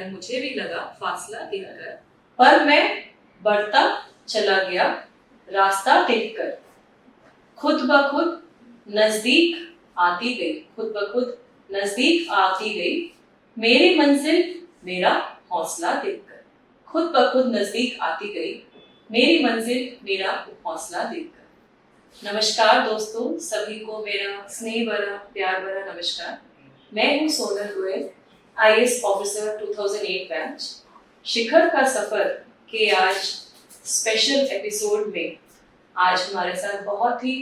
शायद मुझे भी लगा फासला देखकर, पर मैं बढ़ता चला गया रास्ता देखकर। खुद ब खुद नजदीक आती गई, खुद ब खुद नजदीक आती गई, मेरी मंजिल मेरा हौसला देखकर। खुद ब खुद नजदीक आती गई, मेरी मंजिल मेरा हौसला देखकर। नमस्कार दोस्तों, सभी को मेरा स्नेह भरा प्यार भरा नमस्कार। मैं हूँ Sonal Goyal, IAS officer 2008 batch. Shikhar ka Safar के आज स्पेशल एपिसोड में आज हमारे साथ बहुत ही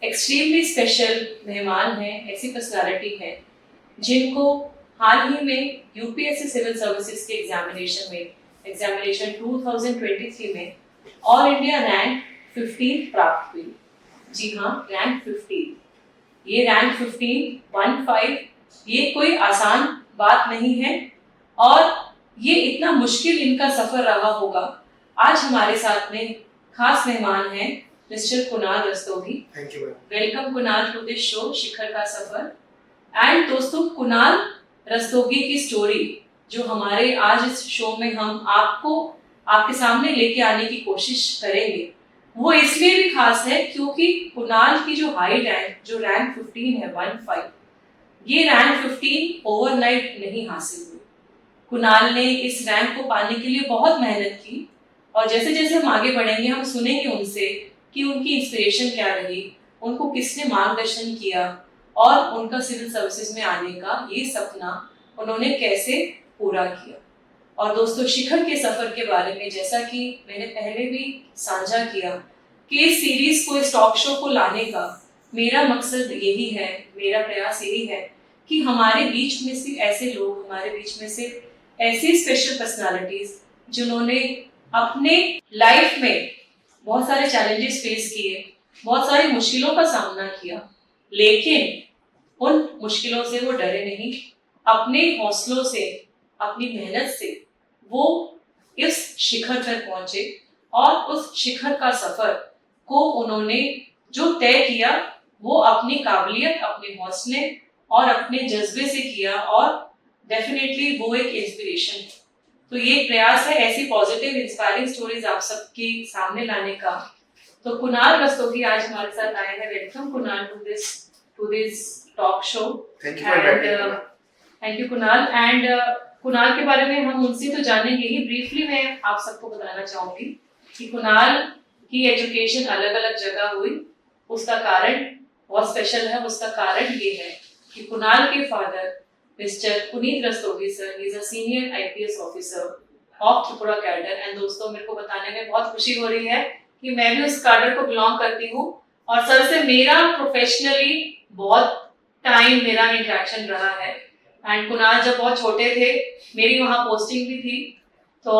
एक्सट्रीमली स्पेशल मेहमान हैं, ऐसी पर्सनालिटी हैं जिनको हाल ही में UPSC सिविल सर्विसेज के एग्जामिनेशन 2023 में ऑल इंडिया रैंक 15 प्राप्त हुई। जी हाँ, रैंक 15। ये रैंक 15 ये कोई आसान बात नहीं है और ये इतना मुश्किल इनका सफर रहा होगा। आज हमारे साथ में खास मेहमान हैं mister Kunal Rastogi. Thank you. Welcome Kunal to this show Shikhar ka Safar. And दोस्तों, कुणाल रस्तोगी की स्टोरी जो हमारे आज इस शो में हम आपके सामने लेके आने की कोशिश करेंगे, वो इसलिए भी खास है क्योंकि कुणाल की जो हाई रैंक, जो रैंक 15 है 15, ये रैंक 15 ओवरनाइट नहीं हासिल हुई। कुणाल ने इस रैंक को पाने के लिए बहुत मेहनत की और जैसे जैसे हम आगे बढ़ेंगे हम सुनेंगे उनसे कि उनकी इंस्पिरेशन क्या रही, उनको किसने मार्गदर्शन किया और उनका सिविल सर्विसेज में आने का ये सपना उन्होंने कैसे पूरा किया। और दोस्तों, शिखर के सफर के बारे में जैसा कि मैंने पहले भी साझा किया कि इस सीरीज को, इस टॉक शो को लाने का मेरा मकसद यही है, मेरा प्रयास यही है कि हमारे बीच में से ऐसे लोग, हमारे बीच में से ऐसी स्पेशल पर्सनालिटीज जिन्होंने अपने लाइफ में बहुत सारे चैलेंजेस फेस किए, बहुत सारी मुश्किलों का सामना किया, लेकिन उन मुश्किलों से वो डरे नहीं, अपने हौसलों से, अपनी मेहनत से वो इस शिखर तक पहुंचे और उस शिखर का सफर को उन्होंने जो तय किया वो अपनी काबिलियत, अपने हौसले और अपने जज्बे से किया और डेफिनेटली वो एक इंस्पिरेशन है। तो ये प्रयास है ऐसी पॉजिटिव इंस्पायरिंग स्टोरीज आप सबके सामने लाने का। तो कुणाल रस्तोगी आज हमारे साथ आए हैं। Welcome Kunal to this talk show. Thank you Kunal. And Kunal के बारे में हम उनसे तो जानेंगे ही, ब्रीफली मैं आप सबको बताना चाहूंगी कि कुणाल की एजुकेशन अलग अलग जगह हुई। उसका कारण बहुत स्पेशल है। उसका कारण ये है कि कुणाल के father mister Puneet Rastogi sir, he is a senior IPS officer of Tripura cadre. And दोस्तों, मेरे को बताने में बहुत खुशी हो रही है कि मैं भी उस कैडर को बिलोंग करती हूँ और सर से मेरा प्रोफेशनली बहुत टाइम मेरा इंटरेक्शन रहा है। एंड कुणाल जब बहुत छोटे थे, मेरी वहाँ पोस्टिंग भी थी, तो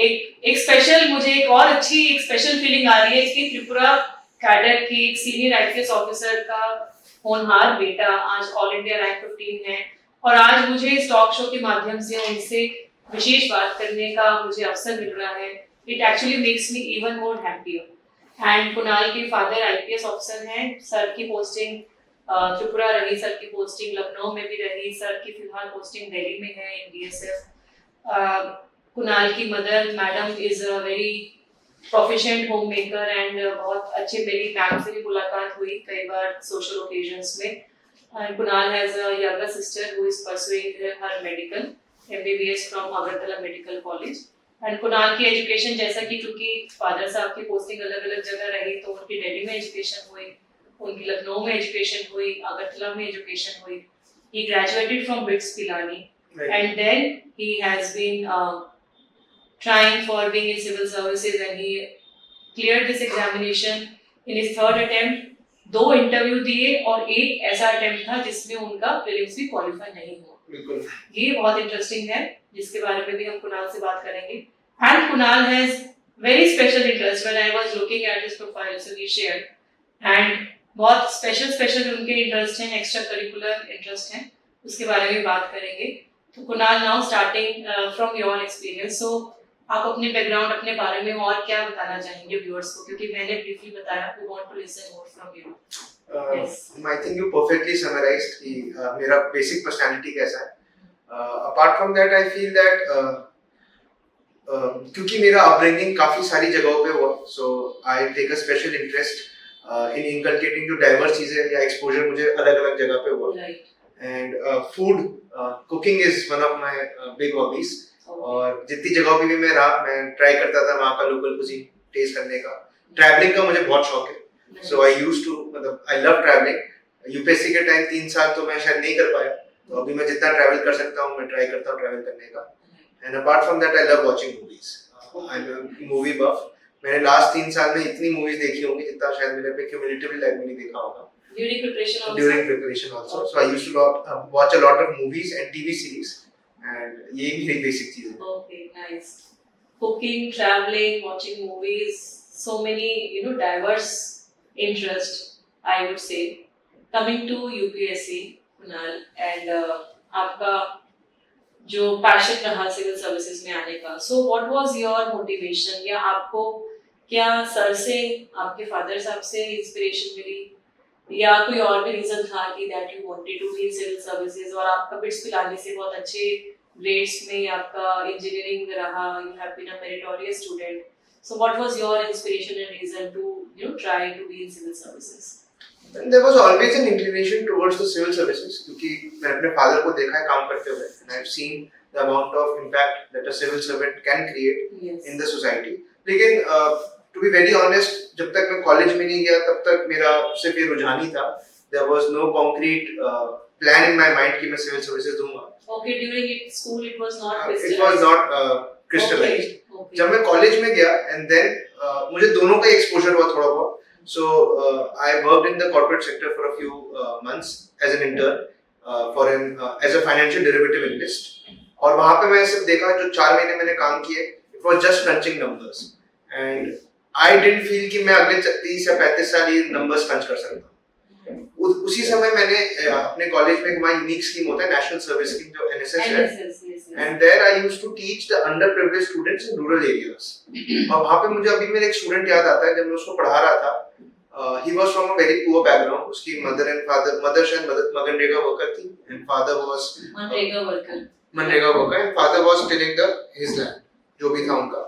एक स्पेशल, मुझे एक और अच्छी एक स्पेशल फीलिंग आ रही है कि त्रिपुरा कैडर की एक सीनियर IPS ऑफिसर का होनहार बेटा आज ऑल इंडिया रैंक 15 है और आज मुझे इस टॉक शो के माध्यम से उनसे विशेष बात करने का मुझे अवसर मिल रहा है। It actually makes me even more happier. And Kunal के फादर IPS ऑफिसर हैं। सर की पोस्टिंग त्रिपुरा रही, सर की पोस्टिंग लखनऊ में भी रही, सर की फिलहाल पोस्टिंग दिल्ली में है इन BSF। कुणाल की mother madam is a very proficient home maker and बहुत अच्छे, मेरी मैम से भी मुलाकात हुई कई बार सोशल ओकेजन्स में। Kunal has a younger sister who is pursuing her medical MBBS from Agartala medical college. And Kunal की एजुकेशन, जैसा कि क्योंकि फादर साहब की पोस्टिंग अलग अलग जगह रही, तो उनकी दिल्ली में एजुकेशन हुई, उनकी लखनऊ में एजुकेशन हुई, अगरतला में एजुकेशन हुई। He graduated from BITS Pilani, and then he has been trying for being in civil services and he cleared this examination in his third attempt. 2 interview दिए और एक ऐसा अटेम्प्ट था जिसमें उनका प्रीलिम्स भी क्वालिफाई नहीं हुआ। बिल्कुल, ये बहुत इंटरेस्टिंग है जिसके बारे में भी हम कुणाल से बात करेंगे। And Kunal has very special interest. When I was looking at his profile, so he shared and बहुत स्पेशल उनके इंटरेस्ट हैं, एक्स्ट्रा करिकुलर इंटरेस्ट हैं, उसके बारे में बात करेंगे। तो Kunal, now starting from your experience, so आप अपने बैकग्राउंड, अपने बारे में और क्या बताना चाहेंगे व्यूअर्स को, क्योंकि मैंने ब्रीफली बताया, we want to listen more from you. I think you perfectly summarised कि मेरा बेसिक पर्सनालिटी कैसा है। Apart from that, I feel that क्योंकि मेरा अपब्रिंगिंग काफी सारी जगहों पे हुआ, so I take a special interest in inculcating जो डाइवर्स चीजें या एक्सपोजर मुझे अलग अलग जगह पे हुआ. And food cooking is one of my big hobbies. और जितनी जगहों पे भी मैं रहा, मैं ट्राई करता था वहाँ का लोकल कुजीन टेस्ट करने का. ट्रैवलिंग का मुझे बहुत शौक है, सो आई यूज्ड टू, मतलब आई लव ट्रैवलिंग. यूपीएससी के टाइम 3 साल तो मैं शायद नहीं कर पाया, तो अभी मैं जितना ट्रैवल कर सकता हूँ मैं ट्राई करता हूँ ट्रैवल करने का. And apart from that, I love watching movies. I'm a movie buff. मैंने लास्ट 3 साल में इतनी मूवीज देखी होंगी जितना शायद मैंने अपने cumulatively लाइफ में नहीं देखा होगा. During preparation also. So I used to watch a lot of movies and TV series. And यही मेरी basic चीज़ है. Okay, nice. Cooking, traveling, watching movies, so many diverse interest, I would say. Coming to UPSC, Kunal, and आपका जो passion रहा civil services में आने का, सो what was your motivation, या आपको क्या सर से, आपके फादर साहब से इंस्पिरेशन मिली, या कोई और भी रीजन था कि that you wanted to be in civil services, और आपका बिट्स पिलानी से बहुत अच्छे ग्रेड्स में आपका इंजीनियरिंग में रहा, you have been a meritorious student, so what was your inspiration and reason to try to be in civil services? There was always an inclination towards the civil services क्योंकि मैं अपने father को देखा है काम करते हुए, and I've seen the amount of impact that a civil servant can create in the society. लेकिन to be very honest, जब तक मैं कॉलेज में नहीं गया तब तक मेरा सिर्फ ये रुझान ही था. There was no concrete plan in my mind कि मैं civil services दूंगा. Okay, during school it was not crystallized. It was not crystallized. Okay. जब मैं कॉलेज में गया and then मुझे दोनों का एक्सपोजर हुआ थोड़ा बहुत. So I worked in the corporate sector for a few months as an intern as a financial derivative analyst. और वहाँ पे मैं सिर्फ देखा जो 4 महीने मैंने काम किए, it was just crunching numbers, and I didn't feel कि मैं अगले 30 या 35 साल ये numbers crunch कर सकता हूँ. उसी समय मैंने अपने कॉलेज में हमारा यूनिक स्कीम होता है नेशनल सर्विस स्कीम जो NSS है, and there I used to teach the underprivileged students in rural areas. और वहाँ पे मुझे अभी मेरा एक स्टूडेंट याद आता है जब मैं उसको पढ़ा रहा था. He was from a very poor background. उसकी mother शायद मनरेगा वर्कर थी, and father was MNREGA worker, and father was tilling his land, जो भी था उनका,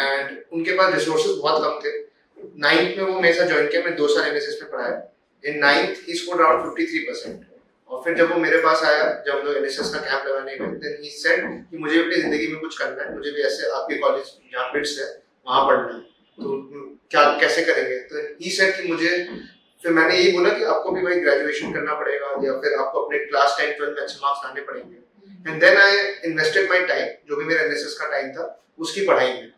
and उनके पास रिसोर्सेज बहुत कम थे. 9th में वो मेरे साथ ज्वाइन किया, मैं 2 साल NSS में पढ़ाया. In 9th he scored around 53%. और फिर जब वो मेरे पास आया, जब हम लोग NSS का कैंप लगाने गए, then he said कि मुझे अपनी जिंदगी में कुछ करना है, मुझे भी ऐसे आपके कॉलेज जहाँ बिट्स है वहाँ पढ़ना है, तो क्या कैसे करेंगे. तो he said कि मुझे, फिर मैंने यही बोला कि आपको भी भाई ग्रेजुएशन करना पड़ेगा या फिर आपको अपने क्लास 10 12 में अच्छे मार्क्स लाने पड़ेंगे. And then I invested my time, जो भी मेरा NSS का टाइम था उसकी पढ़ाई में,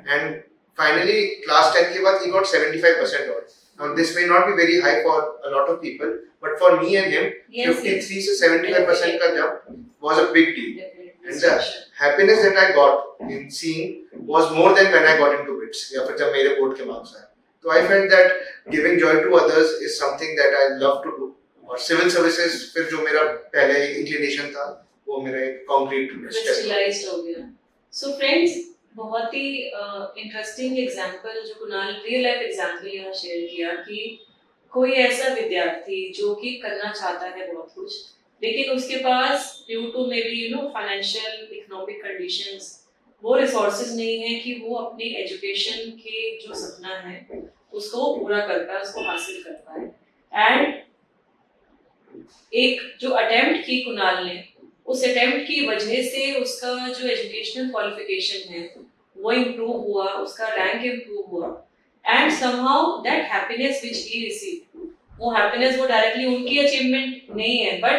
एंड फाइनली क्लास 10 के बाद he got 75% और. Now this may not be very high for a lot of people, but for me and him, 53 से 75% का jump was a big deal. And the happiness that I got in seeing was more than when I got into BITS या फिर जब मेरे board के marks आए. So I felt that giving joy to others is something that I love to do. और civil services फिर जो मेरा पहले inclination था वो मेरा एक concrete crystallized हो गया. So friends, बहुत ही इंटरेस्टिंग एग्जाम्पल जो कुणाल रियल लाइफ एग्जाम्पल यहाँ शेयर किया कि कोई ऐसा विद्यार्थी जो कि करना चाहता है बहुत कुछ, लेकिन उसके पास due to maybe financial economic conditions वो रिसोर्सेज नहीं है कि वो अपनी एजुकेशन के जो सपना है उसको पूरा कर पाए, उसको हासिल कर पाए. एंड एक जो अटेम्प्ट की कुणाल ने, उस अटेम्प्ट की वजह से उसका जो एजुकेशनल क्वालिफिकेशन है वो इम्प्रूव हुआ, उसका रैंक इम्प्रूव हुआ, and somehow that happiness which he received, वो हैप्पीनेस वो डायरेक्टली उनकी अचीवमेंट नहीं है बट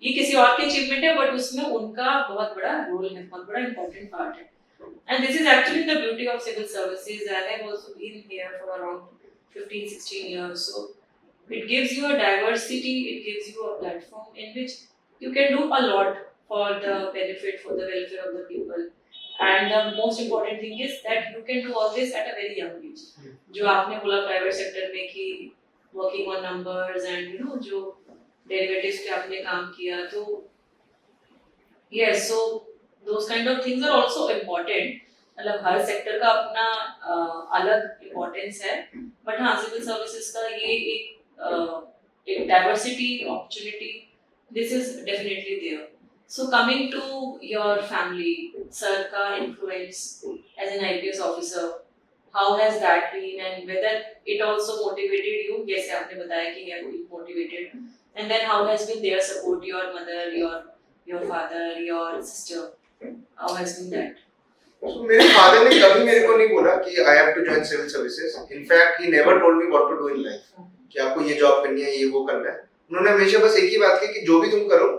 ये किसी और की अचीवमेंट है, बट उसमें उनका बहुत बड़ा रोल है, बहुत बड़ा इंपॉर्टेंट पार्ट है. And this is actually the beauty of civil services. I have also been here for around 15-16 years, so it gives you a diversity, it gives you a platform in which you can do a lot for the benefit, for the welfare of the people, and the most important thing is that you can do all this at a very young age. जो आपने बोला private sector में कि working on numbers and जो derivatives पे आपने काम किया, तो yes, so those kind of things are also important. मतलब हर सेक्टर का अपना अलग इम्पोर्टेंस है, बट हाँ सिविल सर्विसेज का ये एक diversity opportunity, this is definitely there. So coming to your family, sir का influence as an IPS officer, how has that been and whether it also motivated you? जैसे आपने बताया कि है motivated, and then how has been their support, your mother, your father, your sister, how has been that? So मेरे father ने कभी मेरे को नहीं बोला कि I have to join civil services. In fact, he never told me what to do in life. कि आपको ये जॉब करनी है, ये वो करना है. उन्होंने हमेशा बस एक ही बात की कि जो भी तुम करो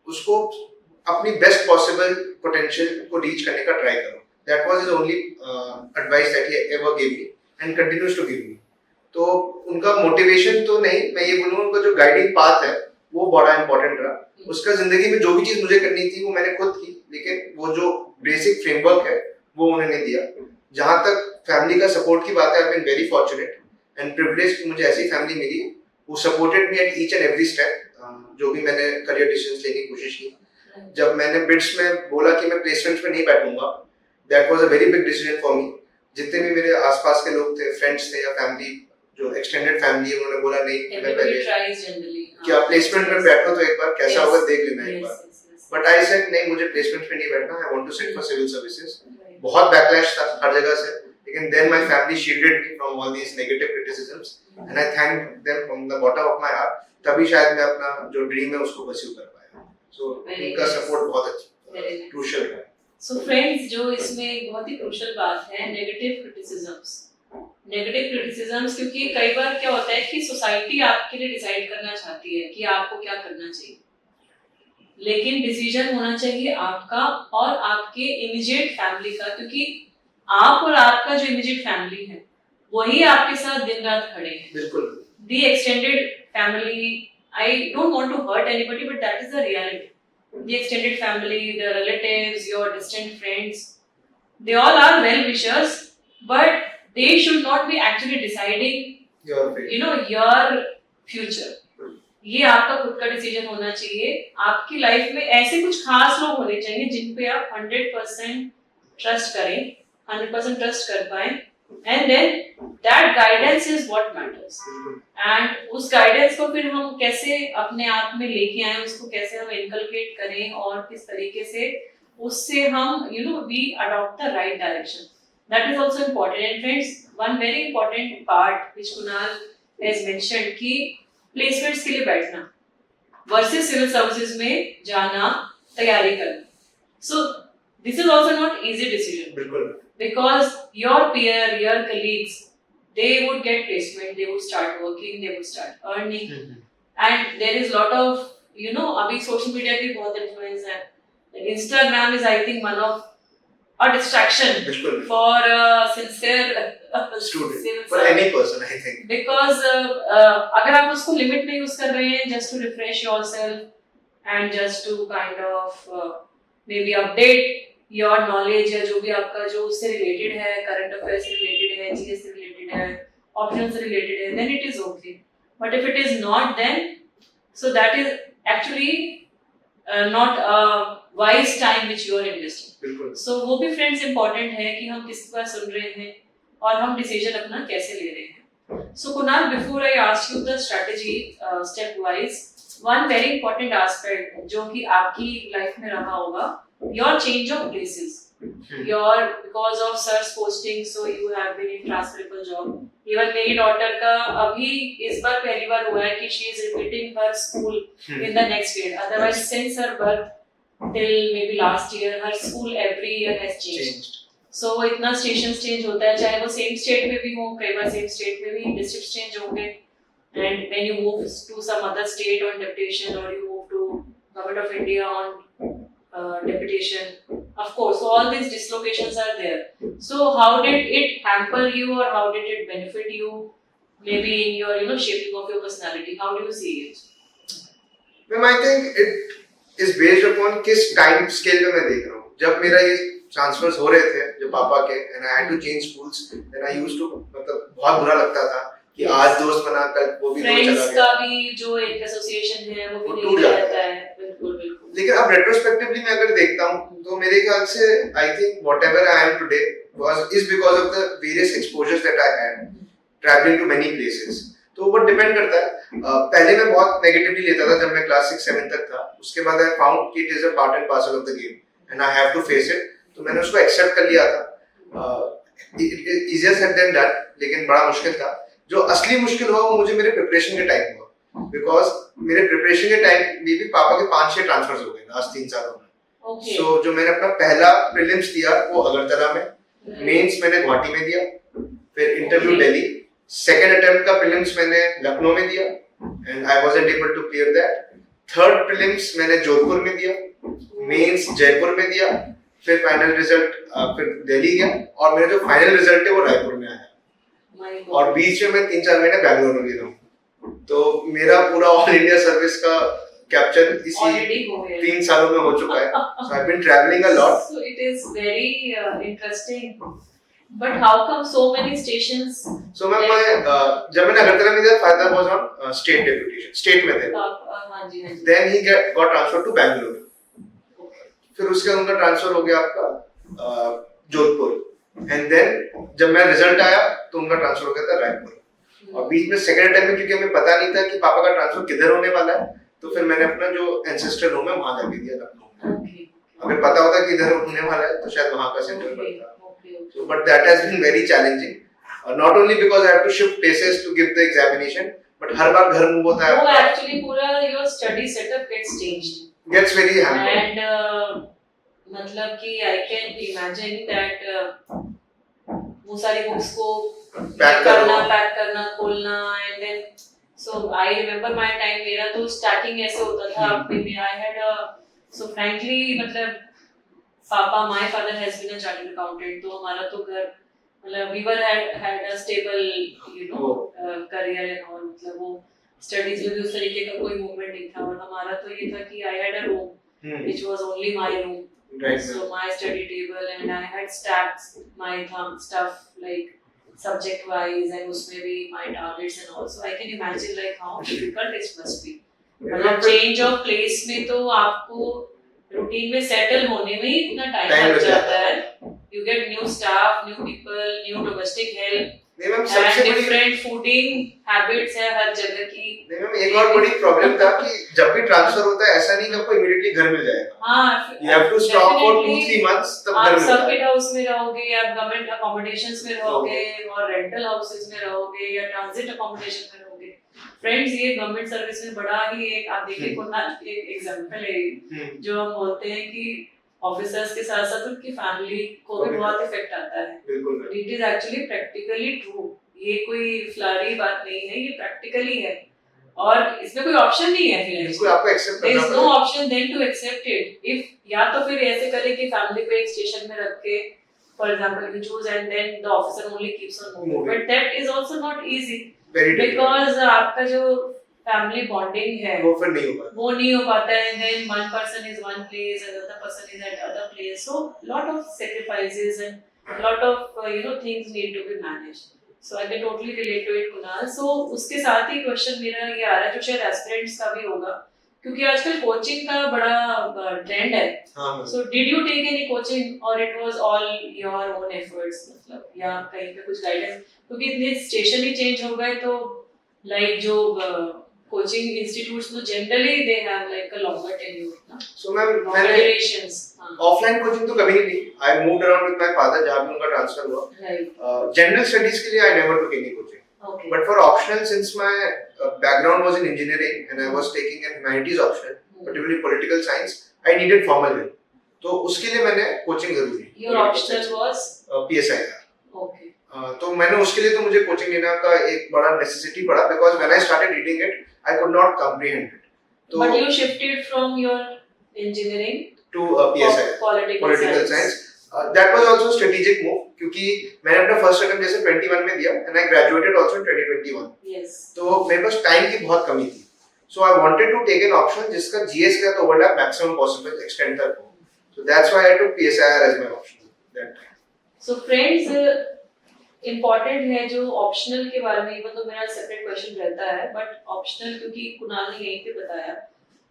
उसको अपनी बेस्ट पॉसिबल पोटेंशियल को रीच करने का ट्राई करो. That was his only advice that he ever gave me and continues to give me. तो उनका मोटिवेशन तो नहीं, मैं ये बोलूँगा उनका जो गाइडिंग पाथ है वो बड़ा इंपॉर्टेंट रहा. उसका जिंदगी में जो भी चीज मुझे करनी थी वो मैंने खुद की, लेकिन वो जो बेसिक फ्रेमवर्क है वो उन्होंने दिया. जहाँ तक फैमिली का सपोर्ट की बात है, I been very fortunate and privileged कि मुझे ऐसी फैमिली मिली वो supported me at each and every step. जो भी मैंने करियर डिसीजंस लेने की कोशिश की, जब मैंने बिट्स में बोला कि मैं प्लेसमेंट्स में नहीं बैठूंगा, that was a very big decision for me. जितने भी मेरे आसपास के लोग थे, फ्रेंड्स थे या फैमिली, जो एक्सटेंडेड फैमिली है, उन्होंने बोला नहीं मैं पहले कि आप प्लेसमेंट में बैठो तो एक बार कैसा होगा देख लेना एक बार. बट आई सेड नहीं, मुझे प्लेसमेंट में नहीं बैठना, I want to sit for civil services. बहुत बैकलैश था हर जगह से, लेकिन then my family shielded me from all these negative criticisms and I thank them from the bottom of my heart. तभी शायद मैं अपना जो ड्रीम है उसको परस्यू कर पाया. सो उनका सपोर्ट बहुत अच्छा क्रूशियल है. सो फ्रेंड्स, जो इसमें बहुत ही क्रूशियल बात है नेगेटिव क्रिटिसिज्म्स. क्योंकि कई बार क्या होता है कि सोसाइटी आपके लिए डिसाइड करना चाहती है कि आपको क्या करना चाहिए, लेकिन डिसीजन होना चाहिए आपका और आपके इमीडिएट फैमिली का, क्योंकि आप और आपका जो इमीडिएट फैमिली है वही आपके साथ दिन रात खड़े हैं. बिल्कुल. The extended family, I don't want to hurt anybody, but that is the reality. The extended family, the relatives, your distant friends, they all are well wishers, but they should not be actually deciding your future. ये आपका खुद का decision होना चाहिए. आपकी life में ऐसे कुछ खास लोग होने चाहिए जिन पे आप 100% ट्रस्ट करें, 100% ट्रस्ट कर पाए, and then that guidance is what matters. And उस गाइडेंस को फिर हम कैसे अपने आप में लेके आए, उसको कैसे हम इनकलकेट करें और किस तरीके से उससे हम we adopt the right direction. That is also important. And friends, one very important part which Kunal has mentioned कि प्लेसमेंट्स के लिए बैठना वर्सेस सिविल सर्विसेज में जाना, तैयारी करना. सो this is also not easy decision. बिल्कुल. Because your peer, your colleagues, they would get placement, they would start working, they would start earning, and there is lot of अभी social media की बहुत influence है. Instagram is I think one of a distraction for sincere student, for any person I think. Because अगर आप उसको limit में use कर रहे हैं just to refresh yourself and just to kind of maybe update your knowledge या जो भी आपका जो उससे रिलेटेड है, करंट अफेयर से रिलेटेड है, जीएस से रिलेटेड है, ऑप्शन से रिलेटेड है, then it is okay. But if it is not, then so that is actually not a wise time which you are investing. बिल्कुल. So वो भी friends important है कि हम किसकी बात सुन रहे हैं और हम डिसीजन अपना कैसे ले रहे हैं. So Kunal, before I ask you the strategy step wise, one very important aspect जो कि आपकी लाइफ में रहा होगा, your change of places. Because of sir's posting, so you have been in transferable job. Even मेरी daughter का अभी इस बार पहली बार हुआ है कि she is repeating her school in the next grade. Otherwise, since her birth till maybe last year, her school every year has changed. So इतना stations change होता है, चाहे वो same state में भी हो, कई बार same state में भी districts change होंगे. And when you move to some other state on deputation, or you move to Government of India on deputation, of course, so all these dislocations are there. So how did it hamper you, or how did it benefit you, maybe in your shaping of your personality? How do you see it? Ma'am, I think it is based upon किस time scale में मैं देख रहा हूँ. जब मेरा ये transverse हो रहे थे जब पापा के, and I had to change schools, then I used to मतलब बहुत बुरा लगता था कि आज दोस्त बना कल वो भी दूर चला गया. फ्रेंड्स का भी जो एक एसोसिएशन है वो भी नहीं रहता है. बिल्कुल बिल्कुल. लेकिन अब रेट्रोस्पेक्टिवली मैं अगर देखता हूँ तो मेरे ख्याल से I think whatever I am today is because of the various exposures that I had traveling to many places. तो वो डिपेंड करता है। पहले मैं बहुत नेगेटिवली लेता था जब मैं क्लास 6-7 तक था, उसके बाद आई फाउंड कि it is a part and parcel of the game and I have to face it, तो मैंने उसको एक्सेप्ट कर लिया था। इजियर सेड देन डन, लेकिन बड़ा मुश्किल था। जो असली मुश्किल हुआ वो मुझे मेरे प्रिपरेशन के टाइम हुआ, बिकॉज मेरे प्रिपरेशन के टाइम में भी पापा के 5-6 ट्रांसफर्स हो गए लास्ट 3 सालों में। सो जो मैंने अपना पहला प्रीलिम्स दिया वो अगरतला में, मेंस मैंने गुवाहाटी में दिया, फिर इंटरव्यू दिल्ली, सेकंड अटेम्प्ट का प्रीलिम्स मैंने लखनऊ में दिया and I wasn't able to clear that. Third prelims मैंने जोधपुर में दिया, मेंस जयपुर में दिया, फिर फाइनल रिजल्ट फिर दिल्ली गया और मेरा जो फाइनल रिजल्ट है वो रायपुर में आया। और बीच में मैं 3-4 महीने बैंगलोर में भी रहा। तो मेरा पूरा ऑल इंडिया सर्विस का कैप्चर इसी 3 सालों में हो चुका है। So I have been travelling a lot. So it is very interesting, but how come so many stations? So मैं जब मैंने अगरतला में दिया, father was on state deputation, state में थे। हां जी, then he got transfer to Bangalore, फिर उसके बाद उनका ट्रांसफर हो गया आपका जोधपुर, एंड देन जब मेरा रिजल्ट आया तो उनका ट्रांसफर हो गया था रायपुर। और बीच में सेकंड टाइम में क्योंकि हमें पता नहीं था कि पापा का ट्रांसफर किधर होने वाला है, तो फिर मैंने अपना जो एंसेस्टर होम है वहां जाके दिया लखनऊ में। अगर पता होता कि इधर होने वाला है तो शायद वहां का सेंटर पड़ता। So, but that has been very challenging. Not only because I have to shift places to give the examination, but हर बार घर मूव होता है। वो actually पूरा your study setup gets changed. Gets very hampered. And मतलब कि I can imagine that वो सारी books को पैक करना, खोलना, and then so I remember my time, मेरा तो starting ऐसे होता था। I had so frankly मतलब my father has been a chartered accountant, तो हमारा तो घर मतलब we were had a stable career and all, मतलब वो studies में भी उस तरीके का कोई movement नहीं था। और हमारा तो ये था कि I had a room which was only my room, right, so my study table, and I had stacked my stuff like subject wise, and उसमें भी my targets and all, so I can imagine like how difficult it must be। मतलब change of place में तो आपको routine में settle होने में ही इतना टाइम लग जाता है। You get new staff, new people, new domestic help, different fooding habits है हर जगह की। नहीं मैम, एक और बड़ी प्रॉब्लम था कि जब भी ट्रांसफर होता है ऐसा नहीं कि आपको इमीडिएटली घर मिल जाएगा। हाँ, you have to stop for 2-3 months तब घर मिलता है। आप सबके हाउस में रहोगे, आप गवर्नमेंट अकोमोडेशंस में रहोगे और रेंटल हाउसेस में रहोगे या ट्रांजिट अकोमोडेशन में रहोगे। फ्रेंड्स, ये गवर्नमेंट सर्विस में बड़ा ही एक आप देखिए कुनाल एक एग्जांपल है जो हम बोलते हैं कि ऑफिसर्स के साथ साथ उनकी फैमिली को भी बहुत इफेक्ट आता है। बिल्कुल, it is actually practically true, ये कोई फ्लरी बात नहीं है, ये प्रैक्टिकली है और इसमें कोई ऑप्शन नहीं है। फिर इसको आपको एक्सेप्ट करना पड़ेगा। There is no option than to accept it. If या तो फिर ऐसे करें कि फैमिली को एक स्टेशन में रख के for example you choose and then the officer only keeps on moving, but that is also not easy because आपका जो फैमिली बॉन्डिंग है वो फिर नहीं हो पाता है। Then one person is one place, other person is at other place, so lot of sacrifices and lot of things need to be managed. So I can totally relate to it, Kunal. So उसके साथ ही question मेरा ये आ रहा है जो शायद aspirants का भी होगा, क्योंकि आजकल कोचिंग का बड़ा ट्रेंड है। So did you take any coaching or it was all your own efforts, मतलब या कहीं पे कुछ गाइडेंस? क्योंकि इतने स्टेशन ही चेंज हो गए तो लाइक जो कोचिंग इंस्टीट्यूट्स तो generally they have like a longer tenure ना। सो मैंने ऑफलाइन कोचिंग तो कभी नहीं ली। I moved around with my father जहां भी उनका ट्रांसफर हुआ। राइट। जनरल स्टडीज के लिए I never took any coaching, but for optional since my background was in engineering and I was taking an humanities option, particularly political science, I needed formal help, तो उसके लिए मैंने coaching जरूर ली। Your optional was PSI। Okay। तो मैंने उसके लिए तो मुझे कोचिंग लेना का एक बड़ा नेसेसिटी पड़ा, because when I started reading it I could not comprehend it। तो but you shifted from your engineering to PSI political science। That was also strategic move, क्योंकि मैंने अपना फर्स्ट अटेम्प्ट जैसे 21 में दिया and I graduated also in 2021। yes। तो मेरे पास time की बहुत कमी थी, so I wanted to take an option जिसका GS का तो overlap maximum possible extent तक हो, so that's why I took PSIR as my option that time। so friends, important है जो ऑप्शनल के बारे में, इवन तो मेरा सेपरेट क्वेश्चन रहता है, बट ऑप्शनल क्योंकि कुणाल ने यहीं पे बताया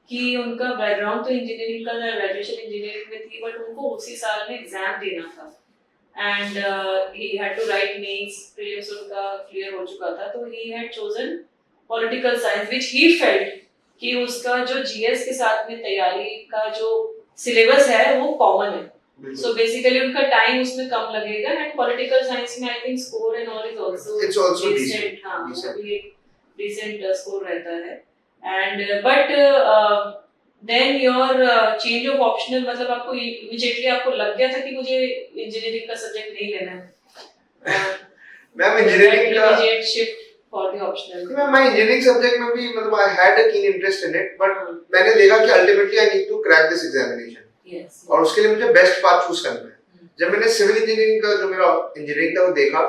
कि उनका बैकग्राउंड तो इंजीनियरिंग का था, ग्रेजुएशन इंजीनियरिंग में थी, बट उनको उसी साल में एग्जाम देना था and he had to write mains, prelims उनका क्लियर हो चुका था, तो he had chosen political science which he felt कि उसका जो जीएस के साथ में तैयारी का जो सिलेबस है वो कॉमन है, सो बेसिकली उनका टाइम उसमें कम लगेगा एंड पॉलिटिकल साइंस में I think score and all is also it's also decent, हाँ वो भी एक डिसेंट स्कोर रहता है and but then your change of optional, मतलब आपको इमीडिएटली आपको लग गया था कि मुझे इंजीनियरिंग का सब्जेक्ट नहीं लेना है? मैम इंजीनियरिंग का immediate shift for the optional. मैं इंजीनियरिंग सब्जेक्ट में भी मतलब आई had a keen interest in it, but मैंने देखा कि ultimately I need to crack this examination और उसके लिए मुझे बेस्ट पाथ चूज करना है। जब मैंने सिविल इंजीनियरिंग का जो मेरा इंजीनियरिंग था वो देखा,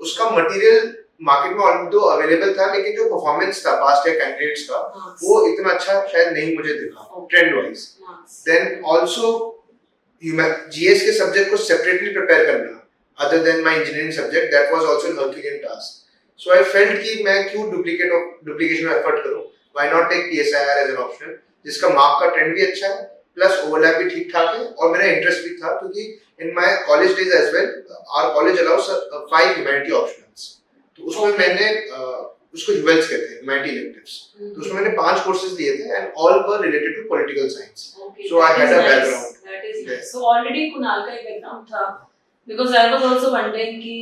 उसका मटेरियल मार्केट में ऑलरेडी तो अवेलेबल था, लेकिन जो परफॉर्मेंस था पास्ट ईयर कैंडिडेट्स का वो इतना अच्छा शायद नहीं मुझे दिखा trend wise. Then also GS के सब्जेक्ट को सेपरेटली प्रिपेयर करना other than my engineering subject, that was also an herculean task. So I felt कि मैं क्यों डुप्लीकेशन ऑफ एफर्ट करूं, why not take PSIR as an option जिसका mark का trend भी अच्छा है प्लस ओवरलैप भी ठीक ठाक है और मेरा इंटरेस्ट भी था, क्योंकि in my college days as well our college allows 5 humanity optionals, तो उसमें मैंने उसको ह्यूमन्स कहते हैं, ह्यूमैनिटी इलेक्टिव्स, तो उसमें मैंने 5 कोर्सेज लिए थे and all were related to political science, so I had a background. That is nice. So already Kunal का एक बैकग्राउंड था, because I was also wondering कि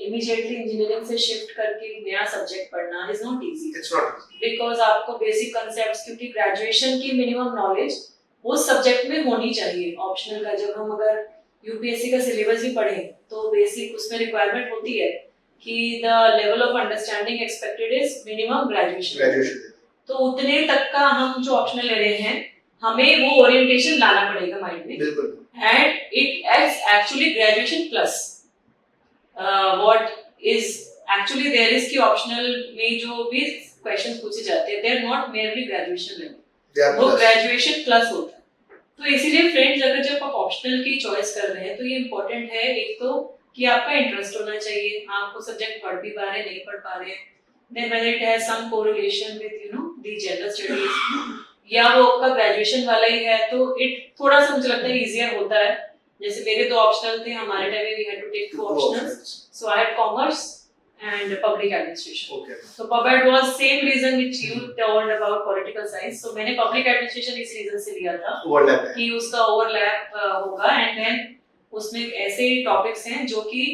इमीडिएटली इंजीनियरिंग से शिफ्ट करके नया सब्जेक्ट पढ़ना is not easy. It's not because आपको basic concepts, क्योंकि ग्रेजुएशन की मिनिमम नॉलेज उस सब्जेक्ट में होनी चाहिए ऑप्शनल का। जब हम अगर यूपीएससी का सिलेबस भी पढ़ें तो बेसिक उसमें रिक्वायरमेंट होती है कि the level of understanding expected is minimum graduation, तो उतने तक का हम जो ऑप्शनल ले रहे हैं हमें वो ओरिएंटेशन लाना पड़ेगा माइंड में, बिल्कुल, and it is actually graduation plus what is actually there is कि ऑप्शनल में जो भी क्वेश्चंस पूछे जाते हैं they are not merely graduation level, वो ग्रेजुएशन प्लस होता है। तो इसीलिए फ्रेंड्स, अगर जब आप ऑप्शनल की चॉइस कर रहे हैं तो ये इंपॉर्टेंट है एक तो कि आपका इंटरेस्ट होना चाहिए, आप वो सब्जेक्ट पढ़ भी पा रहे हैं नहीं पढ़ पा रहे हैं, then whether it has some correlation with you know the general studies, या वो आपका ग्रेजुएशन वाला ही है तो इट थोड़ा सा मुझे लगता है इजियर होता है। जैसे मेरे 2 ऑप्शनल थे हमारे टाइम में, we had to take 2 optionals, so I had commerce and public administration. Okay. So PubEd was same reason which you told about political science. So मैंने public administration इस reason से लिया था कि उसका overlap होगा, and then उसमें ऐसे टॉपिक्स हैं जो कि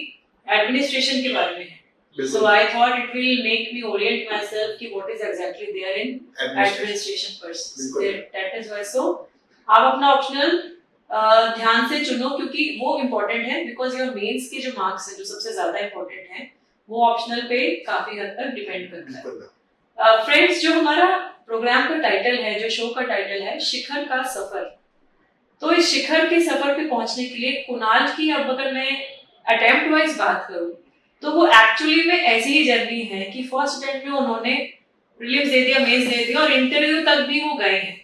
एडमिनिस्ट्रेशन के बारे में है. So I thought it will make me orient myself कि what is exactly there in administration first. That is why. So आप अपना ऑप्शनल ध्यान से चुनो क्योंकि वो इम्पोर्टेंट है, बिकॉज योर मेंस के जो मार्क्स हैं जो सबसे ज्यादा इम्पोर्टेंट है वो ऑप्शनल पे काफी हद तक डिपेंड करता है। फ्रेंड्स, जो हमारा प्रोग्राम का टाइटल है, जो शो का टाइटल है शिखर का सफर, तो इस शिखर के सफर पे पहुंचने के लिए कुणाल की अब अगर मैं अटेम्प्ट वाइज बात करूं तो वो एक्चुअली में ऐसी ही जर्नी है कि फर्स्ट अटेम्प्ट में उन्होंने प्रीलिम्स दे दिया, मेंस दे दिया और इंटरव्यू तक भी वो गए हैं।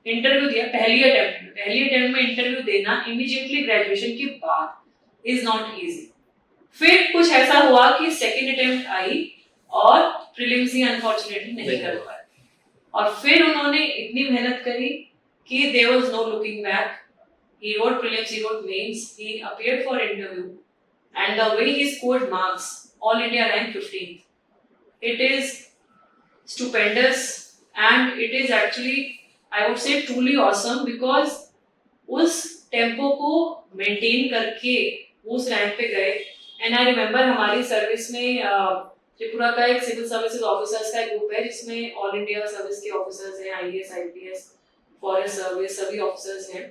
इंटरव्यू दिया पहली अटेम्प्ट में इंटरव्यू देना इमीडिएटली ग्रेजुएशन के बाद इज नॉट इजी। फिर कुछ ऐसा हुआ कि सेकंड अटेम्प्ट आई और प्रीलिम्स ही अनफॉर्चुनेटली नहीं कर पाए, और फिर उन्होंने इतनी मेहनत करी कि there was no looking back. He wrote prelims, he wrote mains, he appeared for interview, and the way he scored marks, all India rank 15th, it is stupendous and it is actually I would say truly awesome, because उस tempo को maintain करके उस rank पे गए। And I remember हमारी service में त्रिपुरा का एक सिविल सर्विसेज ऑफिसर्स का एक ग्रुप है जिसमें ऑल इंडिया सर्विस के ऑफिसर्स हैं, आईएएस, आईपीएस, फॉरेस्ट सर्विस, सभी ऑफिसर्स हैं।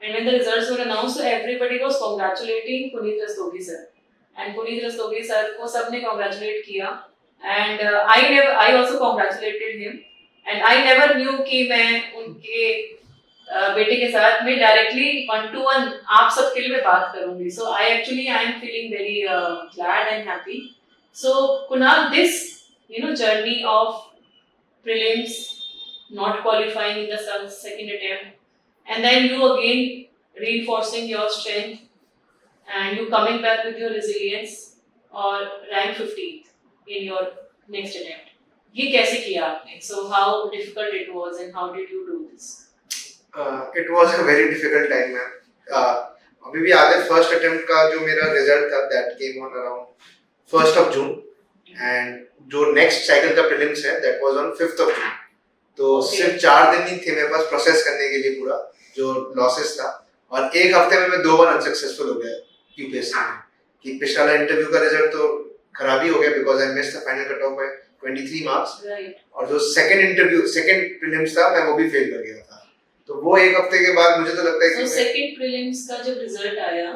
And when the results were announced everybody was congratulating Puneet Rastogi sir, and Puneet Rastogi sir को सबने कांग्रेचुलेट किया, and I also congratulated him, and I never knew कि मैं उनके बेटे के साथ में डायरेक्टली 1-to-1 आप सबके लिए मैं बात करूंगी। So I am feeling very glad and happy. So Kunal, this journey of prelims, not qualifying in the second attempt, and then you again reinforcing your strength and you coming back with your resilience or rank 15th in your next attempt, ये कैसे किया आपने? So how difficult it was and how did you do this? It was a very difficult time, ma'am. अभी भी याद है first attempt का जो मेरा रिजल्ट था, that came on around 1st of June, and जो नेक्स्ट साइकिल का प्रीलिम्स है that was on 5th of June. तो Okay. सिर्फ 4 दिन ही थे मेरे पास प्रोसेस करने के लिए पूरा जो लॉसेस था, और एक हफ्ते में मैं 2 बार अनसक्सेसफुल हो गया यूपीएससी में। कि पिछला वाला इंटरव्यू का रिजल्ट तो खराब ही हो गया because I missed the final cut off by 23 marks, right. और जो सेकंड प्रीलिम्स था मैं वो भी फेल कर गया था। तो वो एक हफ्ते के बाद मुझे तो लगता है कि सेकंड प्रीलिम्स का जब रिजल्ट आया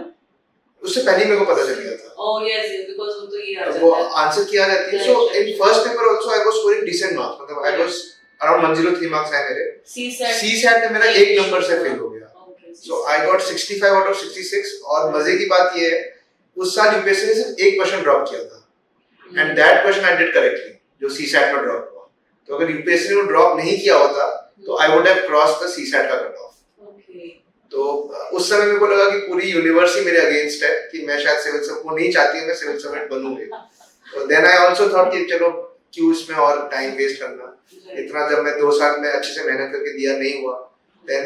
उससे पहले मेरे को पता चल गया था। ओह यस, बिकॉज़ वो तो ये आ जाता वो है। आंसर किया जाती है। So in first paper also I was scoring decent marks, मतलब आई वाज अराउंड 103 मार्क्स आए मेरे। सीसैट में मेरा 1 नंबर से फेल हो गया। सो आई गॉट 65 आउट ऑफ 66, और मजे की बात ये है उस साल यूपीएससी ने सिर्फ एक क्वेश्चन ड्रॉप किया था and that question I did correctly, जो सीसैट में ड्रॉप हुआ। तो अगर यूपीएससी ने वो ड्रॉप नहीं किया होता तो I would have crossed the CSAT का कट ऑफ। तो उस समय मेरे को लगा कि पूरी यूनिवर्स ही मेरे अगेंस्ट है, कि मैं शायद सिविल सर्वेंट, वो नहीं चाहती मैं सिविल सर्वेंट बनूंगी। तो देन आई आल्सो थॉट कि चलो क्यों इसमें और टाइम वेस्ट करना, इतना जब मैं 2 साल में अच्छे से मेहनत करके दिया नहीं हुआ। देन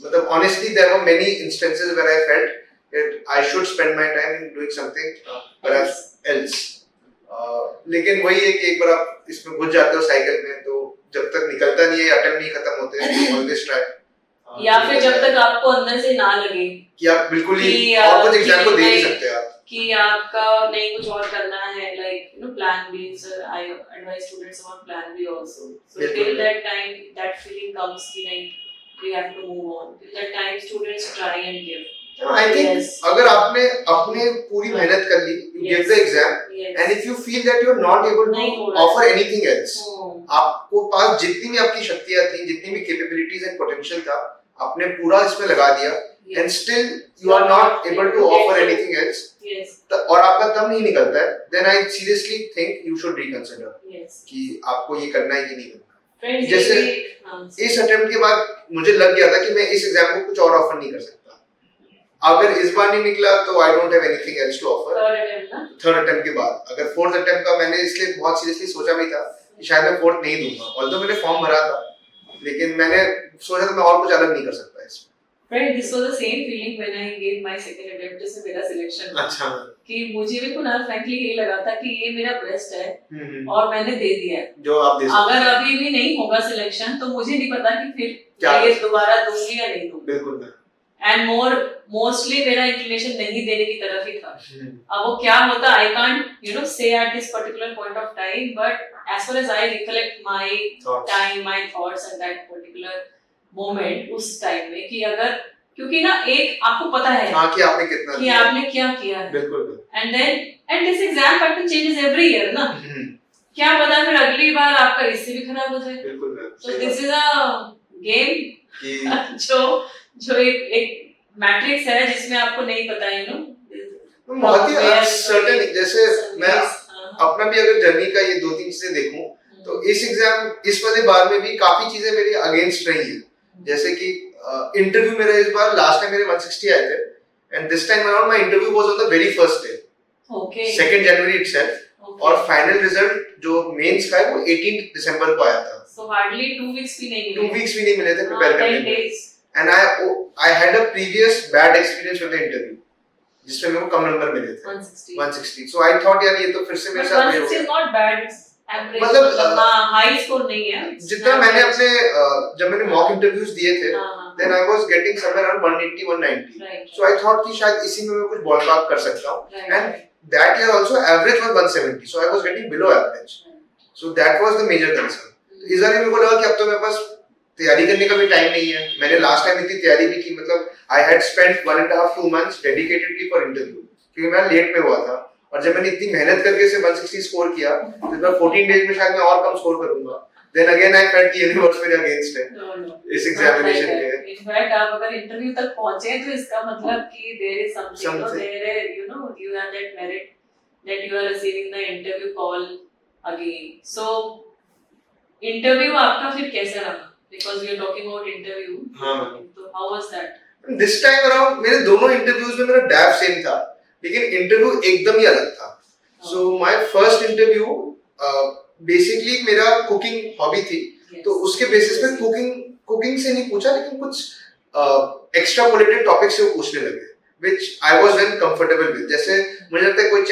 मतलब honestly there were many instances where I felt that I should spend my time in doing something perhaps else. लेकिन वही है कि एक बार आप इसमें घुस जाते हो साइकिल में, तो जब तक निकलता नहीं है, अटेम्प्ट नहीं खत्म होते, ऑलवेज ट्राई। या फिर जब तक आपको अंदर से ना लगे कि आप बिल्कुल ही और कुछ एग्जाम को दे नहीं सकते आप, कि आपका नहीं कुछ और करना है, like you know plan B. Sir I advise students about plan B also. So till that time that feeling comes कि नहीं we have to move on, till that time students try and give. I think अगर आपने अपने पूरी मेहनत कर ली, you give the exam, and if you feel that you are not able to offer anything else, आपको पास जितनी भी आपकी शक्तियां थी, जितनी भी कैपेबिलिटीज एंड पोटेंशियल था, आपने पूरा इसमें लगा दिया, and still you are not able to offer anything else, और आपका दम नहीं निकलता है, then I seriously think you should reconsider कि आपको ये करना है कि नहीं करना। जैसे इस अटेम्प्ट के बाद मुझे लग गया था कि मैं इस एग्जाम को कुछ और ऑफर नहीं कर सकता। अगर इस बार नहीं निकला तो I don't have anything else to offer. Third attempt के बाद अगर फोर्थ अटेम्प्ट का मैंने इसलिए बहुत सीरियसली सोचा भी था कि शायद मैं फोर्थ नहीं दूंगा, ऑल्दो मैंने फॉर्म भरा था, लेकिन मैंने सोचा था मैं और कुछ अलग नहीं कर सकता इसमें। Right, this was the same feeling when I gave my second attempt जैसे मेरा सिलेक्शन हुआ। अच्छा। कि मुझे भी कुनाल फ्रैंकली ये लगा था कि ये मेरा बेस्ट है और मैंने दे दिया है। जो आप दे सकते। अगर अभी भी नहीं होगा सिलेक्शन तो मुझे नहीं पता कि फिर ये दोबारा दूंगी या नहीं दूंगी। बिल्कुल। एंड मोस्टली मेरा इंक्लिनेशन नहीं देने की तरफ ही था। अब वो क्या होता I can't you know say at this particular point of time, but as far as I recollect my time, my thoughts at that particular moment, उस टाइम में कि अगर क्योंकि ना एक आपको पता है कि आपने कितना कि आपने क्या किया है। बिल्कुल। And then and this exam pattern changes every year ना, क्या पता फिर अगली बार आपका इससे भी खराब हो जाए। बिल्कुल। सो दिस इज अ गेम जो एक मैट्रिक्स है जिसमें आपको नहीं पता है नो बहुत ही अनसर्टेन। जैसे मैं अपना भी अगर जर्नी का ये 2-3 चीजें देखूं तो इस वाले बार में भी काफी चीजें मेरी अगेंस्ट रही है। जैसे कि इंटरव्यू मेरा इस बार लास्ट टाइम मेरे 160 आए थे, and this time around my interview was on the very first day, okay, 2 January itself, और फाइनल रिजल्ट जो मेंस का है वो 18 दिसंबर को आया था। सो हार्डली 2 वीक्स भी नहीं मिले। 2 वीक्स भी नहीं मिले थे प्रिपेयर करने के, and I had a previous bad experience with the interview जिसमें मेरे को कम नंबर मिले थे, 160। सो आई थॉट यार ये तो फिर से मेरे साथ नहीं होगा। 160 इज नॉट बैड, मतलब हाई स्कोर नहीं है। जितना मैंने अपने जब मैंने मॉक इंटरव्यूज दिए थे, then I was getting somewhere around 180 190, so I thought कि शायद इसी में मैं कुछ बॉलपार्क कर सकता हूं, and that year also average was 170, so I was getting below average, so that was the major concern. इस बार मेरे को लगा कि अब तो मेरे पास तैयारी करने का भी टाइम नहीं है। मैंने लास्ट टाइम इतनी तैयारी भी की, मतलब I had spent 1.5-2 months dedicatedly for interview, क्योंकि मैं लेट में हुआ था, और जब मैंने इतनी मेहनत करके से 160 स्कोर किया तो इस बार 14 डेज में शायद मैं और कम स्कोर करूंगा। देन अगेन आई फेल्ट कि यूनिवर्स मेरे अगेंस्ट है इस एग्जामिनेशन के। इनफैक्ट आप अगर इंटरव्यू तक पहुंचे तो इसका मतलब कि there is something, no there is you know you have that merit that you are receiving the interview call again. So interview आपका फिर कैसा रहा? Because we are talking about interview. हां, तो how was that? This time around मेरे दोनों interviews में मेरा डैप सेम था, लेकिन इंटरव्यू एकदम ही अलग था। So my first interview basically मेरा कुकिंग हॉबी थी, तो उसके बेसिस पे कुकिंग से नहीं पूछा, लेकिन कुछ एक्स्ट्रापोलेटेड टॉपिक से वो पूछने लगे, which I was very comfortable with. जैसे मुझे लगता है कोई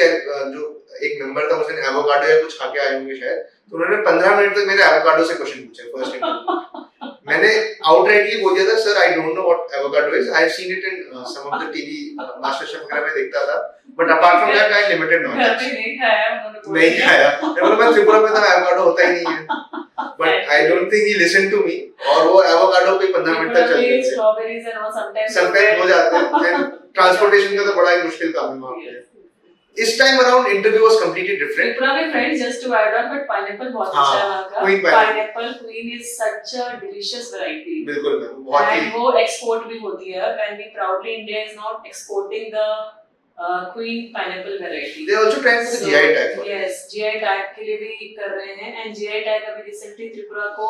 जो एक मेंबर था, उसने एवोकाडो या कुछ खा के आए होंगे शायद, तो उन्होंने 15 मिनट तक मेरे एवोकाडो से क्वेश्चन पूछे फर्स्ट इंटरव्यू। मैंने आउटराइटली बोल दिया था, sir I don't know what avocado is, I have seen it in some of the TV MasterChef वगैरह में देखता था, but apart from that I limited knowledge. नहीं खाया उन्होंने, नहीं खाया, मैं त्रिपुरा में था, एवोकाडो होता ही नहीं है, but I don't think he listen to me, और वो एवोकाडो पे 15 मिनट तक चलते थे। स्ट्रॉबेरीज एंड समटाइम्स हो जाते हैं, एंड ट्रांसपोर्टेशन का तो बड़ा ही मुश्किल काम है वहां पे। इस time around interview was completely different. Tripura में friends just to add on, but pineapple बहुत अच्छा है वहां का। Queen pineapple queen is such a delicious variety. बिल्कुल बहुत ही, वो एक्सपोर्ट भी होती है, and we proudly India is not exporting the queen pineapple variety. They also trying for the GI tag. Yes, GI tag के लिए भी कर रहे हैं, एंड जीआई टैग अभी रिसेंटली त्रिपुरा को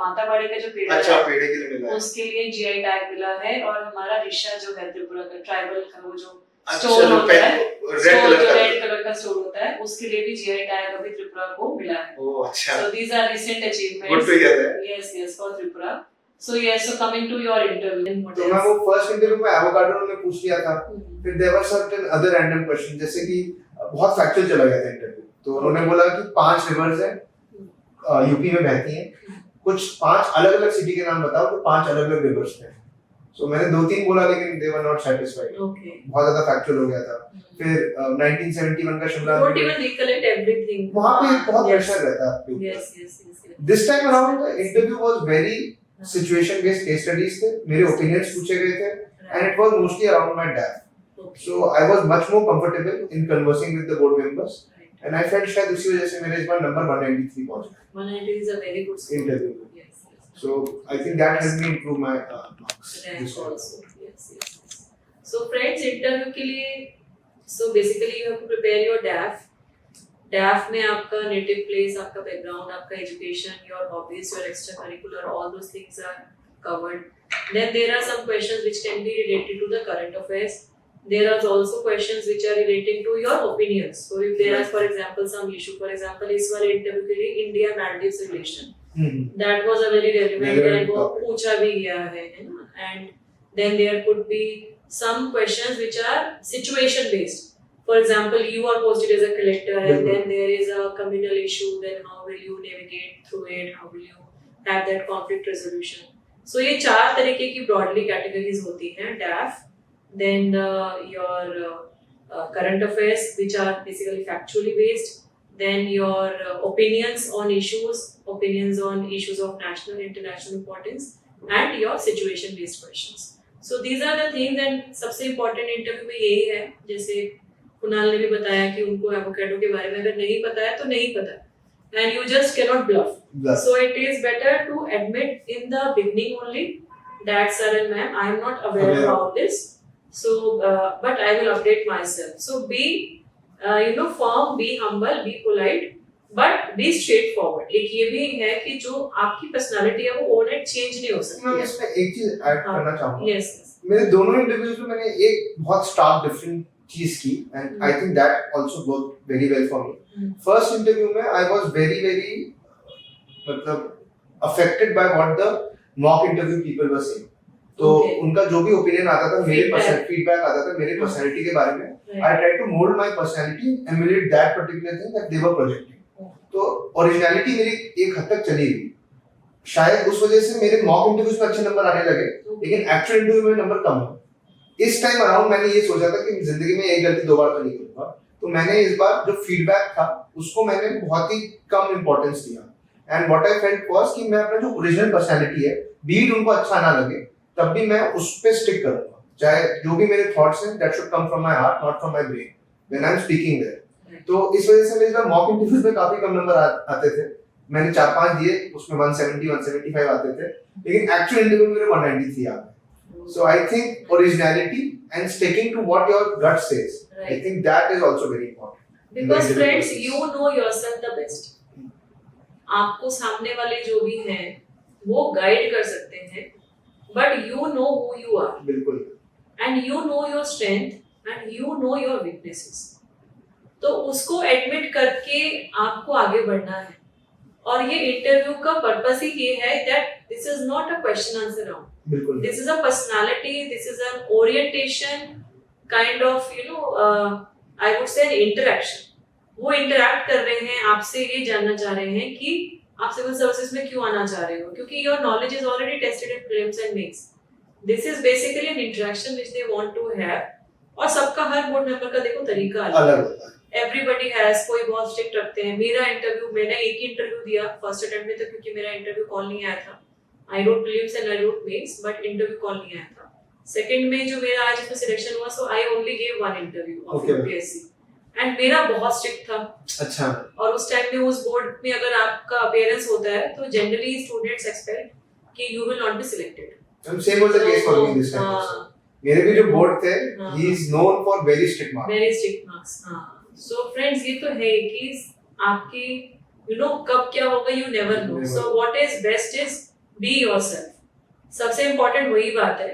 माताबाड़ी का जो पेड़ अच्छा है पेड़े के लिए मिला है, उसके लिए जीआई टैग मिला है। और हमारा ऋषा जो है त्रिपुरा का ट्राइबल का वो जो अच्छा, स्टोर होता है, रेड कलर का स्टोर होता है, उसके लिए भी जीआई टैग अभी त्रिपुरा को मिला है। ओह अच्छा, So these are recent achievements. Good to hear that. Yes, yes, for Tripura. So yes, so coming to your interview. What तो मैं else? वो फर्स्ट इंटरव्यू में एवोकाडो उन्होंने पूछ लिया था, हम्म, फिर there were certain other random question, जैसे कि बहुत फैक्चुअल चला गया था इंटरव्यू। तो उन्होंने बोला कि 5 रिवर्स हैं यूपी में बहती हैं, कुछ 5 अलग-अलग सिटी के नाम बताओ, तो 5 अलग-अलग रिवर्स हैं। सो मैंने 2-3 बोला, लेकिन दे वर नॉट सैटिस्फाइड, Okay. बहुत ज्यादा फैक्चुअल हो गया था। फिर 1971 का Shimla Don't even recollect everything. वहां पे बहुत Yes. प्रेशर रहता है आपके ऊपर। Yes, yes, yes, yes. This time around the interview was very situation based, case studies थे, मेरे ओपिनियंस पूछे गए थे, and it was mostly around my dad. Okay. So I was much more comfortable in conversing with the board members, Right. and I felt शायद उसी वजह से मेरे इस बार नंबर 193 पहुंच गया 190 is a very good score. Interview में। Yes, yes. So I think that helped me improve my marks. Rank this year. also. Yes, yes, yes. So friends, interview के लिए, so basically you have to prepare your DAF. DAF में आपका native place, आपका background, आपका education, your hobbies, your extracurricular, all those things are covered. Then there are some questions which can be related to the current affairs. There are also questions which are relating to your opinions. So if there is, for example, some issue, for example, इस वाले interview के लिए India Maldives relation, that was a very relevant and वो topic. पूछा भी गया है ना? And then there could be some questions which are situation based. For example, you are posted as a collector, and then there is a communal issue. Then how will you navigate through it? How will you have that conflict resolution? So ये 4 तरीके की broadly categories होती हैं DAF. Then your current affairs, which are basically factually based. Then your opinions on issues of national and international importance, and your situation based questions. So these are the things, and सबसे important interview में यही है, जैसे कुणाल ने भी बताया कि उनको एवोकाडो के बारे में अगर नहीं पता है तो नहीं पता, and you just cannot bluff. So it is better to admit in the beginning only that sir and ma'am, I am not aware about this. So, but I will update myself. So be, firm, be humble, be polite, but be straightforward. एक ये भी है कि जो आपकी personality है वो overnight change नहीं हो सकती। मैं इसमें एक चीज ऐड करना चाहूँगा। Yes. मेरे दोनों इंटरव्यूज में मैंने एक बहुत stark different चीज की, and I think that also worked very well for me. First interview में I was very मतलब affected by what the mock interview people were saying. तो उनका जो भी ओपिनियन आता था, मेरे फीडबैक आता था मेरे पर्सनालिटी के बारे में, I try to mould my personality, emulate that particular thing that they were projecting. तो ओरिजिनलिटी मेरी एक हद तक चली गई, शायद उस वजह से मेरे मॉक इंटरव्यूज में अच्छे नंबर आने लगे, लेकिन एक्चुअल इंटरव्यू में नंबर कम हुए। इस टाइम अराउंड मैंने ये सोचा था कि जिंदगी में एक गलती 2 बार तो नहीं करूंगा, तो मैंने इस बार जो फीडबैक था उसको मैंने बहुत ही कम इंपॉर्टेंस दिया, and what I felt was कि मैं अपना जो ओरिजिनल पर्सनालिटी है, बीट उनको अच्छा ना लगे तब भी मैं उस पे स्टिक करूंगा, चाहे जो भी मेरे थॉट्स हैं that should come from my heart, not from my brain when I am speaking there. तो इस वजह से मेरे मॉक इंटरव्यूज में काफी कम नंबर आते थे, मैंने 4-5 दिए, उसमें 170 175 आते थे, लेकिन एक्चुअल इंटरव्यू में मेरे 193 आ गए। So I think originality and sticking to what your gut says, I think that is also very important. Because friends, you know yourself the best. आपको सामने वाले जो भी हैं वो गाइड कर सकते हैं, but you know who you are. बिल्कुल। And you know your strength and you know your weaknesses. तो उसको एडमिट करके आपको आगे बढ़ना है, और ये इंटरव्यू का पर्पस ही ये है that this is not a question answer round. बिल्कुल। This is a personality, this is an orientation kind of, I would say an interaction. वो इंटरेक्ट कर रहे हैं आपसे, ये जानना चाह रहे हैं कि आप सिविल सर्विसेज में क्यों आना चाह रहे हो, क्योंकि your knowledge is already tested in prelims and mains. This is basically an interaction which they want to have. और सबका हर बोर्ड मेंबर का देखो तरीका अलग होता है. एवरीबडी हैज, कोई बहुत स्ट्रिक्ट रखते हैं. मेरा इंटरव्यू, मैंने एक ही इंटरव्यू दिया फर्स्ट अटेम्प्ट में, तो क्योंकि मेरा इंटरव्यू कॉल नहीं आया था. I wrote prelims and I wrote mains, but interview call नहीं आया था. सेकंड में जो मेरा आज इसमें सिलेक्शन हुआ, so I only give one interview of UPSC, and मेरा बहुत स्ट्रिक्ट था. अच्छा. और उस टाइम में उस बोर्ड में अगर आपका अपीयरेंस होता है तो जनरली स्टूडेंट्स एक्सपेक्ट कि you will not be selected. Same was the case for me this time. मेरे भी जो बोर्ड थे, he is known for very strict marks. Very strict marks. हां. सो फ्रेंड्स, ये तो है कि आपकी कब क्या होगा, you never know. So what is best is be yourself. सबसे इंपॉर्टेंट वही बात है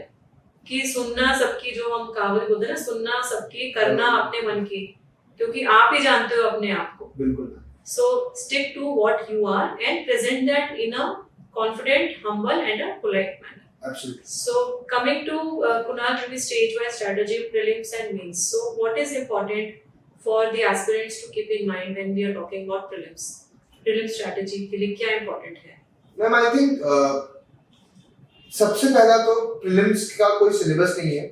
कि सुनना सबकी, जो हम कहावत बोलते हैं ना, सुनना सबकी, करना अपने मन की, क्योंकि आप ही जानते हो अपने आप को. बिल्कुल. So stick to what you are and present that in a confident, humble and a polite manner. Absolutely. So coming to Kunal, to the stage-wise strategy, prelims and mains. So what is important for the aspirants to keep in mind when we are talking about prelims? Prelim strategy के लिए क्या important है? Ma'am, I think सबसे पहला तो prelims का कोई syllabus नहीं है,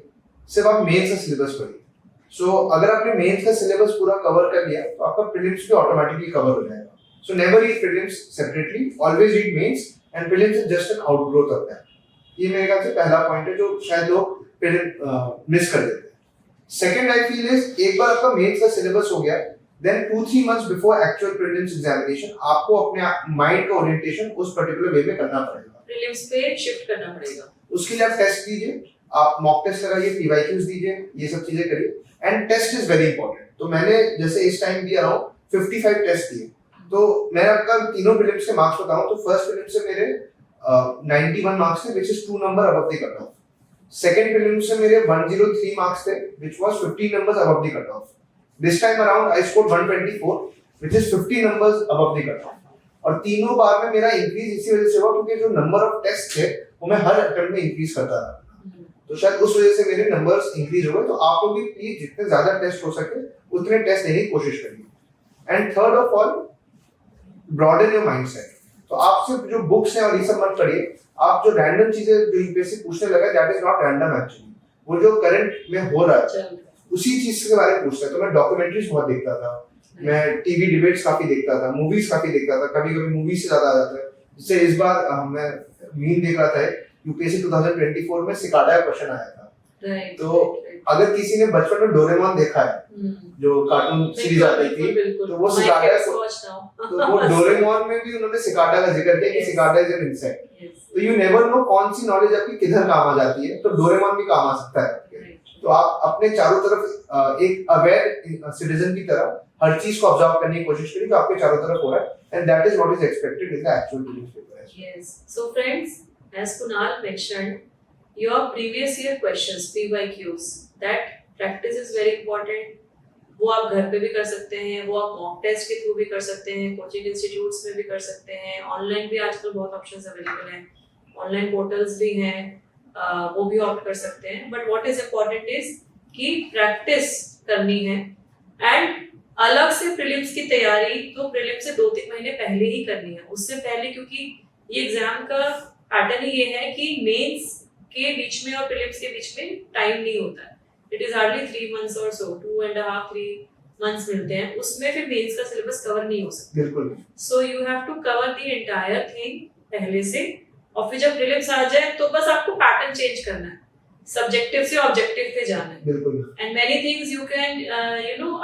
सिर्फ आप मेंस का सिलेबस पढ़िए. सो अगर आपने मेंस का सिलेबस पूरा कवर कर लिया तो आपका प्रीलिम्स भी ऑटोमेटिकली कवर हो जाएगा. So never read prelims separately, always read mains, and prelims is just an outgrowth of that. ये मेरे ख्याल से पहला पॉइंट है जो शायद लोग मिस कर देते हैं. सेकंड आई फील इज, एक बार आपका मेंस का सिलेबस हो गया, then 2-3 months before actual prelims examination आपको अपने माइंड का ओरिएंटेशन उस पर्टिकुलर वे में करना पड़ेगा. प्रीलिम्स पे शिफ्ट करना पड़ेगा. उसके लिए आप टेस्ट दीजिए, आप मॉक टेस्ट लगाइए, पीवाईक्यूज दीजिए, ये सब चीजें करिए. And test is very important. तो मैंने जैसे इस टाइम भी अराउंड 55 टेस्ट दिए. तो मैं आपका तीनों प्रीलिम्स के मार्क्स बताऊं तो फर्स्ट प्रीलिम्स से मेरे 91 मार्क्स थे, which is 2 number above the cutoff. Second prelims से मेरे 103 मार्क्स थे, which was 15 numbers above the cutoff. This time around I scored 124, which is 50 numbers above the cutoff. और तीनों बार में मेरा इंक्रीज इसी वजह से हुआ क्योंकि जो नंबर ऑफ टेस्ट थे वो मैं हर अटेम्प्ट में इंक्रीज करता था. तो शायद उस वजह से मेरे नंबर्स इंक्रीज हो गए. तो आप लोग भी प्लीज जितने ज्यादा टेस्ट हो सके उतने टेस्ट देने की कोशिश करिए. And third of all, broaden your mindset. तो आप सिर्फ जो बुक्स हैं और ये सब मत पढ़िए. आप जो रैंडम चीजें जो यूपीएससी पूछने लगा, that is not random actually. वो जो करंट में हो रहा है उसी चीज के बारे में पूछता है. तो मैं डॉक्यूमेंट्रीज बहुत देखता था, मैं टीवी डिबेट्स काफी देखता था, मूवीज काफी देखता था. कभी कभी मूवीज से ज्यादा आ जाता है. जैसे इस बार मैं मीम देख रहा था, यूपीएससी 2024 में सिकाडा का क्वेश्चन आया था. तो अगर किसी ने बचपन में डोरेमोन देखा है, जो कार्टून सीरीज आती थी, तो वो सिकाडा, तो वो डोरेमोन में भी उन्होंने सिकाडा का जिक्र किया कि सिकाडा इज एन इंसेक्ट. तो यू नेवर नो कौन सी नॉलेज आपकी किधर काम आ जाती है. तो डोरेमोन भी काम आ सकता है. तो आप अपने चारों तरफ एक अवेयर सिटीजन की तरह हर चीज को ऑब्जर्व करने की कोशिश करिए कि आपके चारों तरफ हो रहा है. And that is what is expected in the actual prelims paper. Yes. So friends, as Kunal mentioned, your previous year questions, PYQs, that practice is very important. वो आप घर पे भी कर सकते हैं, वो आप मॉक टेस्ट के थ्रू भी कर सकते हैं, कोचिंग इंस्टीट्यूट्स में भी कर सकते हैं, ऑनलाइन भी आजकल बहुत ऑप्शंस अवेलेबल हैं, ऑनलाइन पोर्टल्स भी हैं, वो भी ऑप्ट कर सकते हैं. But what is important is कि प्रैक्टिस करनी है. एंड अलग से प्रीलिम्स की तैयारी तो प्रीलिम से 2-3 महीने पहले ही करनी है. उससे पहले, क्योंकि ये एग्जाम का पैटर्न ही ये है कि मेंस के बीच में और प्रीलिम्स के बीच में टाइम नहीं होता है. इट इज हार्डली 3 months और सो, 2.5-3 months मिलते हैं. उसमें फिर मेंस का सिलेबस कवर नहीं हो सकता. बिल्कुल. So you have to cover the entire thing पहले से, और फिर जब प्रीलिम्स आ जाए तो बस आपको पैटर्न चेंज करना है, सब्जेक्टिव से ऑब्जेक्टिव पे जाना है. बिल्कुल. And many things you can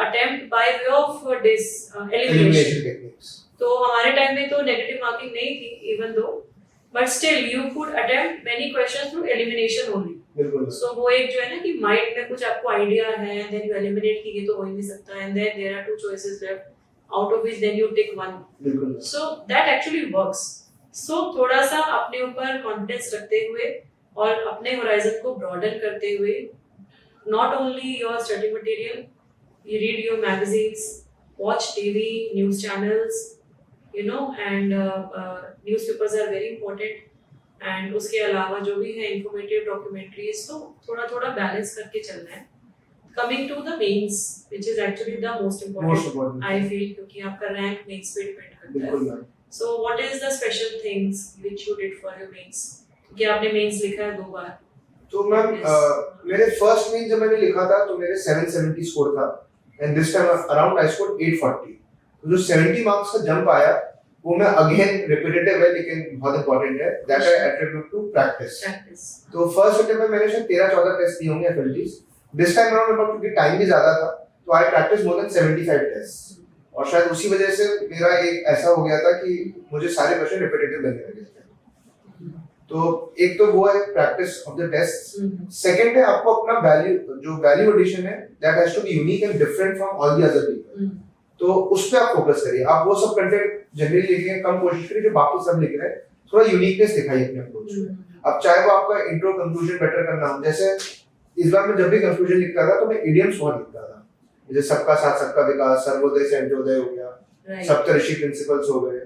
attempt by way of this elimination techniques. तो हमारे टाइम में तो नेगेटिव मार्किंग नहीं थी, even though, but still you could attempt many questions through elimination only. बिल्कुल. So वो एक जो है ना कि माइंड में कुछ आपको आइडिया है, then you eliminate कि ये तो हो ही नहीं सकता, and then there are 2 choices left, out of which then you take one. बिल्कुल. So that actually works. So थोड़ा सा अपने ऊपर कॉन्फिडेंस रखते हुए और अपने होराइजन को ब्रॉडन करते हुए, not only your study material, you read your magazines, watch TV, news channels, and newspapers are very important. And उसके अलावा जो भी है इंफॉर्मेटिव डॉक्यूमेंट्रीज, तो थोड़ा थोड़ा बैलेंस करके चलना है. Coming to the mains which is actually the most important I feel, क्योंकि आपका रैंक मेंस पे डिपेंड करता है। बिल्कुल ma'am. So what is the special things which you did for your mains? कि आपने मेंस लिखा है 2 बार। तो मैम मेरे फर्स्ट मेन जब मैंने लिखा था तो मेरे 770 स्कोर था and this time around I scored 840। तो जो 70 मार्क्स का जंप आया वो मैं अगेन रिपीटेटिव है लेकिन बहुत इंपॉर्टेंट है, that I attribute to practice. तो फर्स्ट अटेम्प्ट में मैंने शायद 13-14 टेस्ट दिए होंगे FLTs. This time around about, क्योंकि टाइम भी ज्यादा था तो I practice more than 75 test और शायद उसी वजह से मेरा एक ऐसा हो गया था कि मुझे सारे क्वेश्चन रिपीटेटिव लगने लगे थे। तो एक तो वो है practice of the test. Second है आपको अपना वैल्यू एडिशन है that has to be unique and different from all the other people. तो उस पे आप फोकस करिए। आप वो सब कंटेंट जनरली लिखिए, कम कोशिश करिए जो बाकी सब लिख रहे हैं, थोड़ा यूनिकनेस दिखाइए अपने अप्रोच में। अब चाहे वो आपका इंट्रो कंक्लूजन बेटर करना हो, जैसे इस बार मैं जब भी कंक्लूजन लिखता था तो मैं इडियम्स बहुत लिखता था, जैसे सबका साथ सबका विकास, सर्वोदय से अंत्योदय हो गया, सप्तऋषि प्रिंसिपल्स हो गए,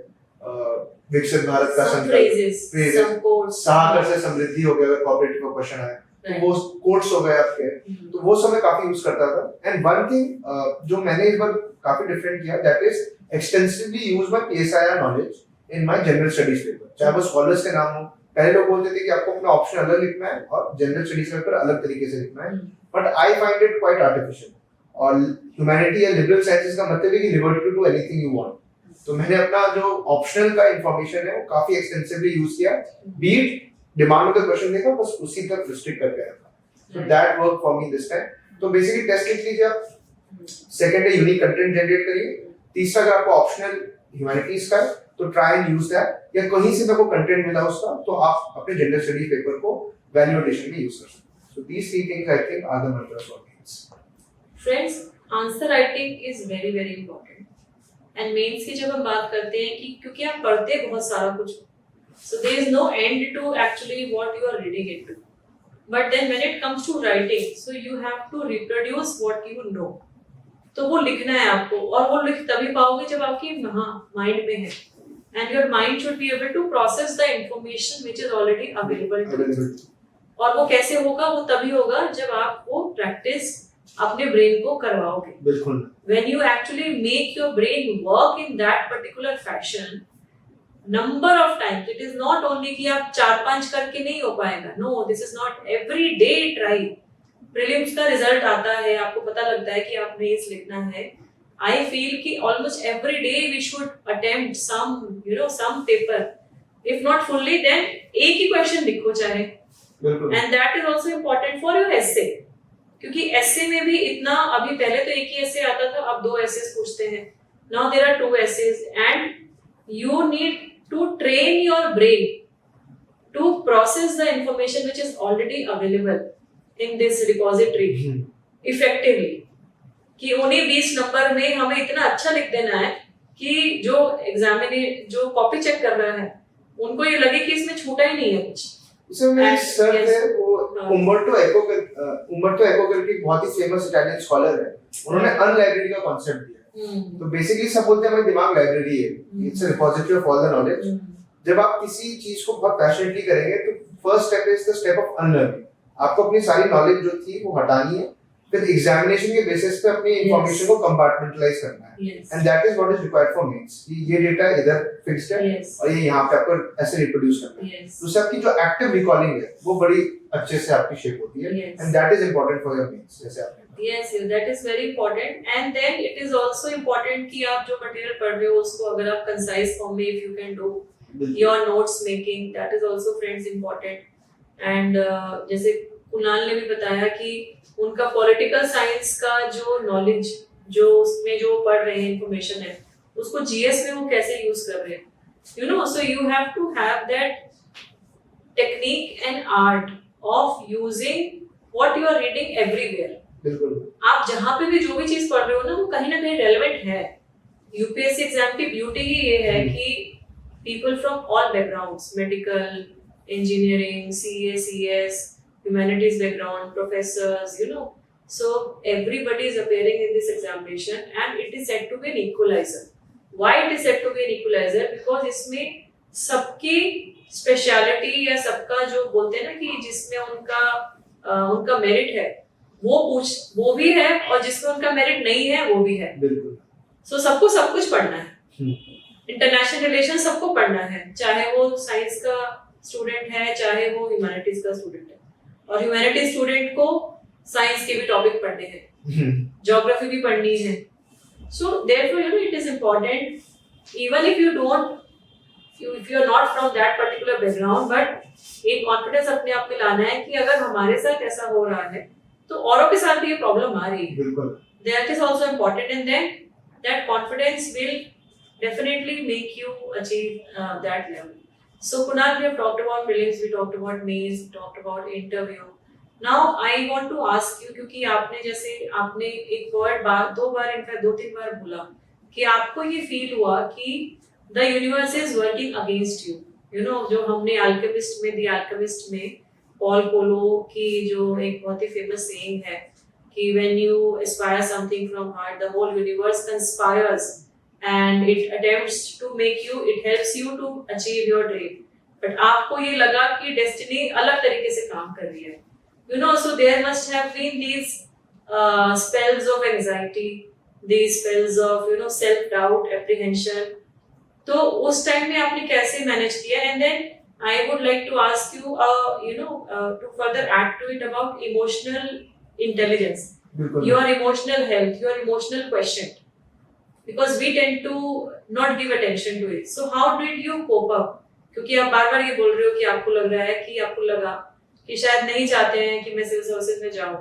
विकसित भारत का संकल्प, सागर से समृद्धि हो गया, कॉर्पोरेटिव का क्वेश्चन है तो वो कोट्स हो गए आपके, तो वो सब मैं काफी यूज करता था। एंड वन थिंग जो मैंने इस बार काफी डिफरेंट किया, that is extensively use my PSIR knowledge in my general studies paper. चाहे वो स्कॉलर्स के नाम हो, पहले लोग बोलते थे कि आपको अपना ऑप्शन अलग लिखना है और जनरल स्टडीज पेपर अलग तरीके से लिखना है, but I find it quite artificial. और ह्यूमैनिटी या लिबरल साइंसेस का मतलब है कि liberty to do anything you want. तो मैंने अपना जो ऑप्शनल का इंफॉर्मेशन है वो काफी एक्सटेंसिवली यूज किया, beat demand of the question देखा, बस उसी तक रिस्ट्रिक्ट करके रखा। So that work for me this time. तो बेसिकली टेस्ट लिख लीजिए आप, सेकंड है यूनिक कंटेंट जनरेट करिए, तीसरा अगर आपको ऑप्शनल ह्यूमैनिटीज का है तो ट्राई एंड यूज दैट, या कहीं से मेरे को कंटेंट मिला उसका तो आप अपने जनरल स्टडी पेपर को वैल्यू एडिशन में यूज कर सकते हैं। So these three things I think are the mantras for mains. Friends, answer writing is very very important and mains की जब हम बात करते हैं कि क्योंकि आप पढ़ते बहुत सारा कुछ, so there is no end to actually what you are reading into, but then when it comes to writing, so you have to reproduce what you know। तो वो लिखना है आपको, और वो लिख तभी पाओगे जब आपकी माइंड में है, and your mind should be able to process the information which is already available to you। और वो कैसे होगा? वो तभी होगा जब आप वो प्रैक्टिस अपने ब्रेन को करवाओगे। बिल्कुल। When you actually make your brain work in that particular fashion, number of times, it is not only कि आप 4-5 करके नहीं हो पाएगा, no, this is not every day try। Prelims का रिजल्ट आता है, आपको पता लगता है कि आप मेंस लिखना है। I feel कि almost every day we should attempt some, some paper, if not fully, then एक ही क्वेश्चन लिखो चाहे, and that is also important for your essay। क्योंकि एसे में भी इतना, अभी पहले तो एक ही एसे आता था, अब 2 एसेस पूछते हैं। Now there are 2 essays and you need to train your brain to process the information which is already available in this repository effectively। कि उन्हीं 20 नंबर में हमें इतना अच्छा लिख देना है कि जो कॉपी चेक कर रहा है उनको ये लगे कि इसमें छूटा ही नहीं है कुछ। इसमें मेरे सर थे, वो उम्बर्टो एको करके बहुत ही फेमस इटालियन स्कॉलर है, उन्होंने अनलाइब्रेरी का कॉन्सेप्ट दिया। तो बेसिकली सब बोलते हैं हमारे दिमाग लाइब्रेरी है, it's a repository of all the knowledge. जब आप किसी चीज को बहुत पैशनेटली करेंगे तो first step is the step of unlearning. आपको अपनी सारी नॉलेज जो थी वो हटानी है, फिर एग्जामिनेशन के बेसिस पे अपनी इंफॉर्मेशन को कंपार्टमेंटलाइज करना है, and that is what is required for mains. ये डेटा इधर फिक्स्ड है और ये यहाँ पे आपको ऐसे रिप्रोड्यूस करना है। तो सबकी जो एक्टिव रिकॉलिंग है वो बड़ी अच्छे से आपकी शेप होती है, and that is important for your mains. जैसे आपने Yes, that is very important, and then it is also important कि आप जो मटेरियल पढ़ रहे हो उसको अगर आप कंसाइज फॉर्म में, if you can do your notes making, that is also friends important। and जैसे कुणाल ने भी बताया कि उनका पॉलिटिकल साइंस का जो नॉलेज, जो उसमें जो पढ़ रहे हैं इंफॉर्मेशन है, उसको जीएस में वो कैसे यूज कर रहे हैं, so you have to have that technique and art of using what you are reading everywhere। बिल्कुल। आप जहाँ पे भी जो भी चीज पढ़ रहे हो ना, वो कहीं ना कहीं रेलेवेंट है। यूपीएससी एग्जाम की ब्यूटी ही ये है कि people from all backgrounds, medical, engineering, CA, CS, humanities background, professors, so everybody is appearing in this examination, and it is said to be an equalizer। Why it is said to be an equalizer? Because इसमें सबकी speciality या सबका जो बोलते हैं ना कि जिसमें उनका मेरिट है वो भी है और जिसमें उनका मेरिट नहीं है वो भी है। बिल्कुल। सो सबको सब कुछ पढ़ना है। हम्म। इंटरनेशनल रिलेशन सबको पढ़ना है, चाहे वो साइंस का स्टूडेंट है चाहे वो ह्यूमैनिटीज का स्टूडेंट है, और ह्यूमैनिटीज स्टूडेंट को साइंस के भी टॉपिक पढ़ने हैं, ज्योग्राफी भी पढ़नी है। So therefore you know it is important even if you are not from that particular background, but एक कॉन्फिडेंस अपने आप में लाना है कि अगर हमारे साथ ऐसा हो रहा है तो औरों के साथ भी ये प्रॉब्लम आ रही है। बिल्कुल। That is also important, and then that confidence will definitely make you achieve that level. So Kunal, we have talked about prelims, we talked about mains, we talked about interview. Now I want to ask you, क्योंकि आपने एक दो बार in fact 2-3 बार बोला कि आपको ये feel हुआ कि the universe is working against you. You know, जो हमने The Alchemist में पॉल कोलो की जो एक बहुत ही फेमस सेइंग है कि when you aspire something from heart, the whole universe conspires and it attempts to make you, it helps you to achieve your dream. But आपको ये लगा कि destiny अलग तरीके से काम कर रही है. You know, so there must have been these spells of anxiety, these spells of self-doubt, apprehension. तो उस टाइम में आपने कैसे मैनेज किया? And then I would like to ask you, to further add to it about emotional intelligence, your emotional health, your emotional quotient, because we tend to not give attention to it. So how did you cope up? क्योंकि आप बार-बार ये बोल रहे हो कि आपको लगा कि शायद नहीं चाहते हैं कि मैं सिविल सर्विसेज में जाऊं,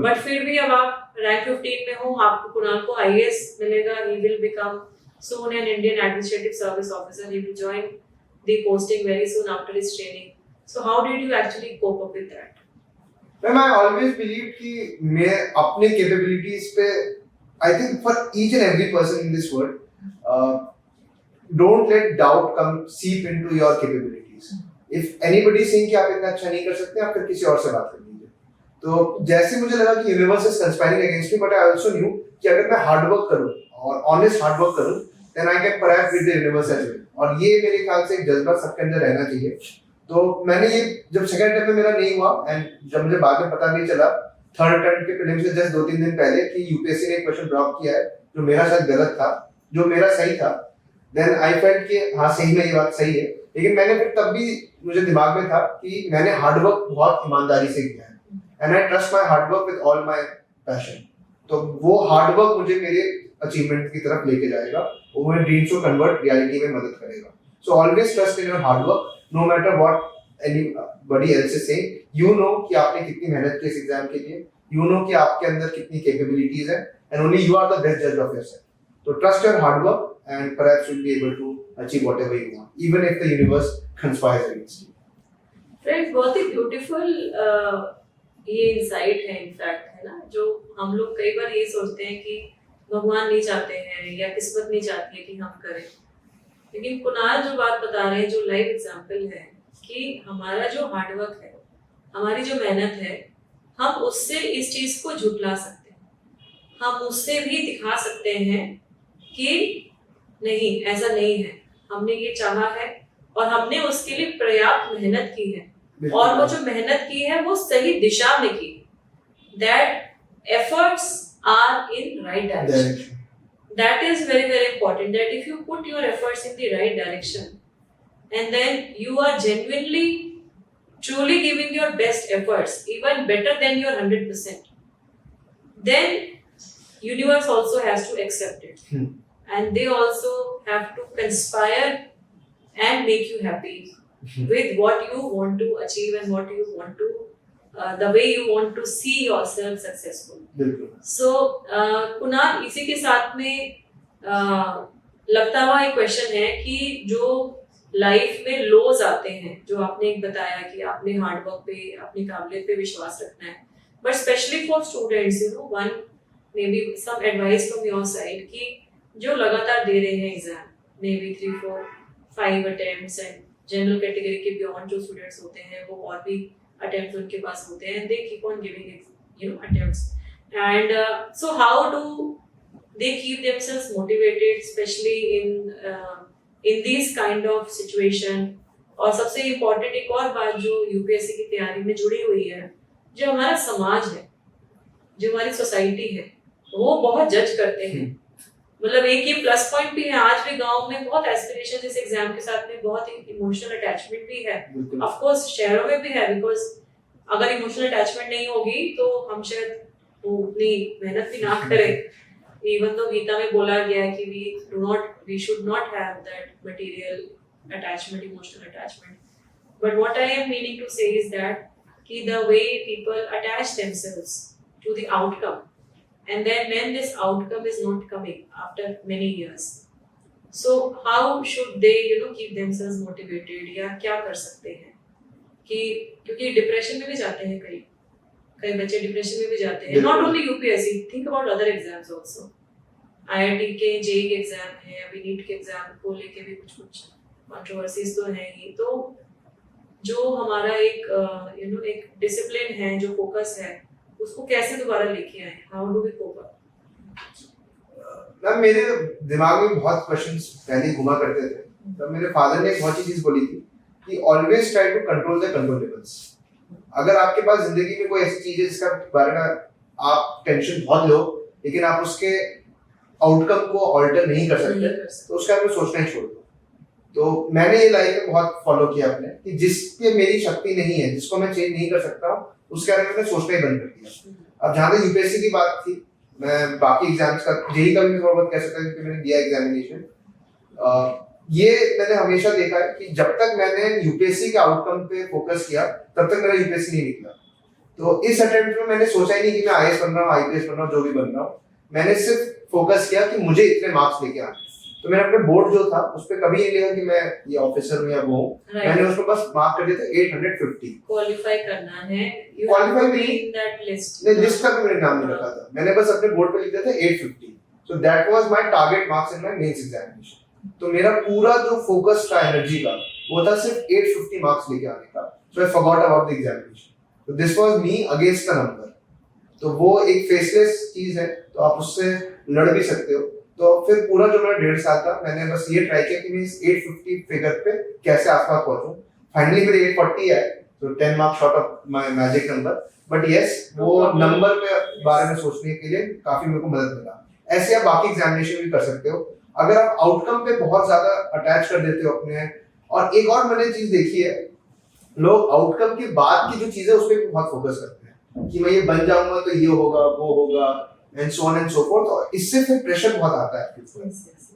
बट फिर भी अब आप रैंक 15 में हो, आपको कुणाल को IAS मिलेगा, he will become soon an Indian Administrative Service Officer, he will join the posting very soon after his training. So how did you actually cope up with that? Ma'am, I always believed कि मैं अपने capabilities पे, I think for each and every person in this world, don't let doubt seep into your capabilities. If anybody is saying कि आप इतना अच्छा नहीं कर सकते, आप फिर किसी और से बात कर लीजिए। तो जैसे मुझे लगा कि universe is conspiring against me, but I also knew कि अगर मैं hard work करूँ और honest hard work करूँ, then I can perhaps beat the universe as well. और ये मेरे ख्याल से एक जज्बा सबके अंदर रहना चाहिए। तो मैंने ये जब सेकंड अटेम्प्ट में मेरा नहीं हुआ एंड जब मुझे बाद में पता नहीं चला थर्ड अटेम्प्ट के प्रीलिम्स से जस्ट 2-3 दिन पहले कि यूपीएससी ने एक क्वेश्चन ड्रॉप किया है जो मेरा शायद गलत था, जो मेरा सही था, देन आई फेल्ट कि हाँ सही में ये बात सही है। लेकिन मैंने फिर तब भी मुझे दिमाग में था कि मैंने हार्ड वर्क बहुत ईमानदारी से किया है and I trust my hard work with all my passion. तो वो हार्ड वर्क मुझे मेरे अचीवमेंट की तरफ लेके जाएगा, वो मेरे ड्रीम्स को कन्वर्ट रियलिटी में मदद करेगा। So always trust in your hard work, no matter what anybody else is saying. You know कि आपने कितनी मेहनत की इस एग्जाम के लिए, यू नो कि आपके अंदर कितनी कैपेबिलिटीज है and only you are the best जज ऑफ योरसेल्फ। तो trust your hard work and perhaps you'll be able to achieve whatever you want, even if the universe conspires against you. Friends, बहुत ही beautiful ये insight है in fact, है ना, जो हम लोग कई बार ये सोचते हैं कि भगवान नहीं चाहते हैं या किस्मत नहीं चाहती है कि हम करें, लेकिन कुणाल जो बात बता रहे हैं, जो लाइव एग्जांपल है कि हमारा जो हार्डवर्क है, हमारी जो मेहनत है, हम उससे इस चीज को झुटला सकते हैं, हम उससे भी दिखा सकते हैं कि नहीं ऐसा नहीं है, हमने ये चाहा है और हमने उसके लिए पर्याप्त मेहनत की है और वो जो मेहनत की है वो सही दिशा में की। That efforts are in right direction. That is very very important, that if you put your efforts in the right direction and then you are genuinely truly giving your best efforts, even better than your 100%, then universe also has to accept it. And they also have to conspire and make you happy with what you want to achieve and what you want to, the way you want to see yourself successful. So, Kunal, इसी के साथ में लगता हुआ एक question है कि जो लाइफ में लोज आते हैं, जो आपने बताया कि आपने हार्डवर्क पे, अपनी काबिलियत पे विश्वास रखना है, but especially for students, one maybe some advice from your side कि जो लगातार दे रहे हैं exam, may be 3, 4, 5 attempts and general category के बियॉन्ड जो स्टूडेंट्स होते हैं वो और भी अटेम्प्ट्स उनके पास होते हैं, they keep on giving attempts and so how do they keep themselves motivated specially in this kind of situation. और सबसे इम्पोर्टेंट एक और बात जो यूपीएससी की तैयारी में जुड़ी हुई है, जो हमारा समाज है, जो हमारी सोसाइटी है वो बहुत जज करते हैं। मतलब एक ये प्लस पॉइंट भी है, आज भी गांव में बहुत एस्पिरेशन इस एग्जाम के साथ में, बहुत इमोशनल अटैचमेंट भी है। ऑफ कोर्स शहरों में भी है, बिकॉज अगर इमोशनल अटैचमेंट नहीं होगी तो हम शायद उतनी मेहनत भी ना करें। इवन तो गीता में बोला गया है कि we should not have that material attachment, emotional attachment. But what I am meaning to say is that the way people attach themselves to the outcome, and then when this outcome is not coming after many years, so how should they keep themselves motivated, या क्या कर सकते हैं कि क्योंकि depression में भी जाते हैं कई बच्चे डिप्रेशन में भी जाते हैं। Not only UPSC, think about other exams also. IIT के जेईई के एग्जाम है, अभी नीट के एग्जाम को लेके भी कुछ कंट्रोवर्सीज तो है ही। तो जो हमारा एक डिसिप्लिन है, जो फोकस है, उसको कैसे दोबारा लेके आए? How do we cope up? Ma'am मेरे दिमाग में बहुत क्वेश्चंस पहले घुमा करते थे। तब मेरे फादर ने एक बहुत चीज बोली थी कि always try to control the controllables. अगर आपके पास जिंदगी में कोई ऐसी चीज है जिसका बारे में आप टेंशन बहुत लो, लेकिन आप उसके आउटकम को ऑल्टर नहीं कर सकते, तो उसका आपको सोचना ही छोड़ दो। तो मैंने ये लाइफ में बहुत फॉलो किया अपने कि जिसपे मेरी शक्ति नहीं है, जिसको मैं चेंज नहीं कर सकता, उसके बारे में मैंने सोचना ही बंद कर दिया। अब जहाँ तक यूपीएससी की बात थी, मैं बाकी एग्जाम्स का जेईई का भी थोड़ा बहुत कह सकता हूँ क्योंकि मैंने दिया एग्जामिनेशन। ये मैंने हमेशा देखा है कि जब तक मैंने यूपीएससी के आउटकम पे फोकस किया तब तक मेरा यूपीएससी नहीं निकला। तो इस अटेम्प्ट में मैंने सोचा ही नहीं कि मैं आईएएस बन रहा हूँ, आईपीएस बन रहा हूँ, जो भी बन रहा हूँ। मैंने सिर्फ फोकस किया कि मुझे इतने मार्क्स लेके आने। तो मैंने अपने बोर्ड जो था उस पर कभी नहीं लिखा कि मैं ये ऑफिसर हूँ या वो हूँ। मैंने उस पर बस मार्क कर दिया था 850। क्वालिफाई करना है, क्वालिफाई नहीं, लिस्ट तक मैंने नाम नहीं रखा था। मैंने बस अपने बोर्ड पे लिख दिया था 850। So that was my target marks in my mains examination. तो मेरा पूरा जो फोकस था एनर्जी का वो था सिर्फ 850 मार्क्स लेके आने का। So I forgot about the examination. तो this was me against the number. तो वो एक फेसलेस चीज है, तो आप उससे लड़ भी सकते हो। तो फिर पूरा जो मेरा 1.5 साल था, मैंने बस ये ट्राई किया कि मैं इस 850 फिगर पे कैसे आसपास पहुंचूं। फाइनली मेरे 840 आए, तो 10 marks short of my magic number. But yes, वो नंबर के बारे में सोचने के लिए काफी मेरे को मदद मिला। ऐसे आप बाकी एग्जामिनेशन भी कर सकते हो अगर आप आउटकम पे बहुत ज्यादा अटैच कर देते हो अपने। और एक और मैंने चीज देखी है, लोग आउटकम के बाद की जो चीजें उस पर बहुत फोकस करते हैं कि मैं ये बन जाऊंगा तो ये होगा, वो होगा, and so on and so fourth. और इससे फिर प्रेशर बहुत आता है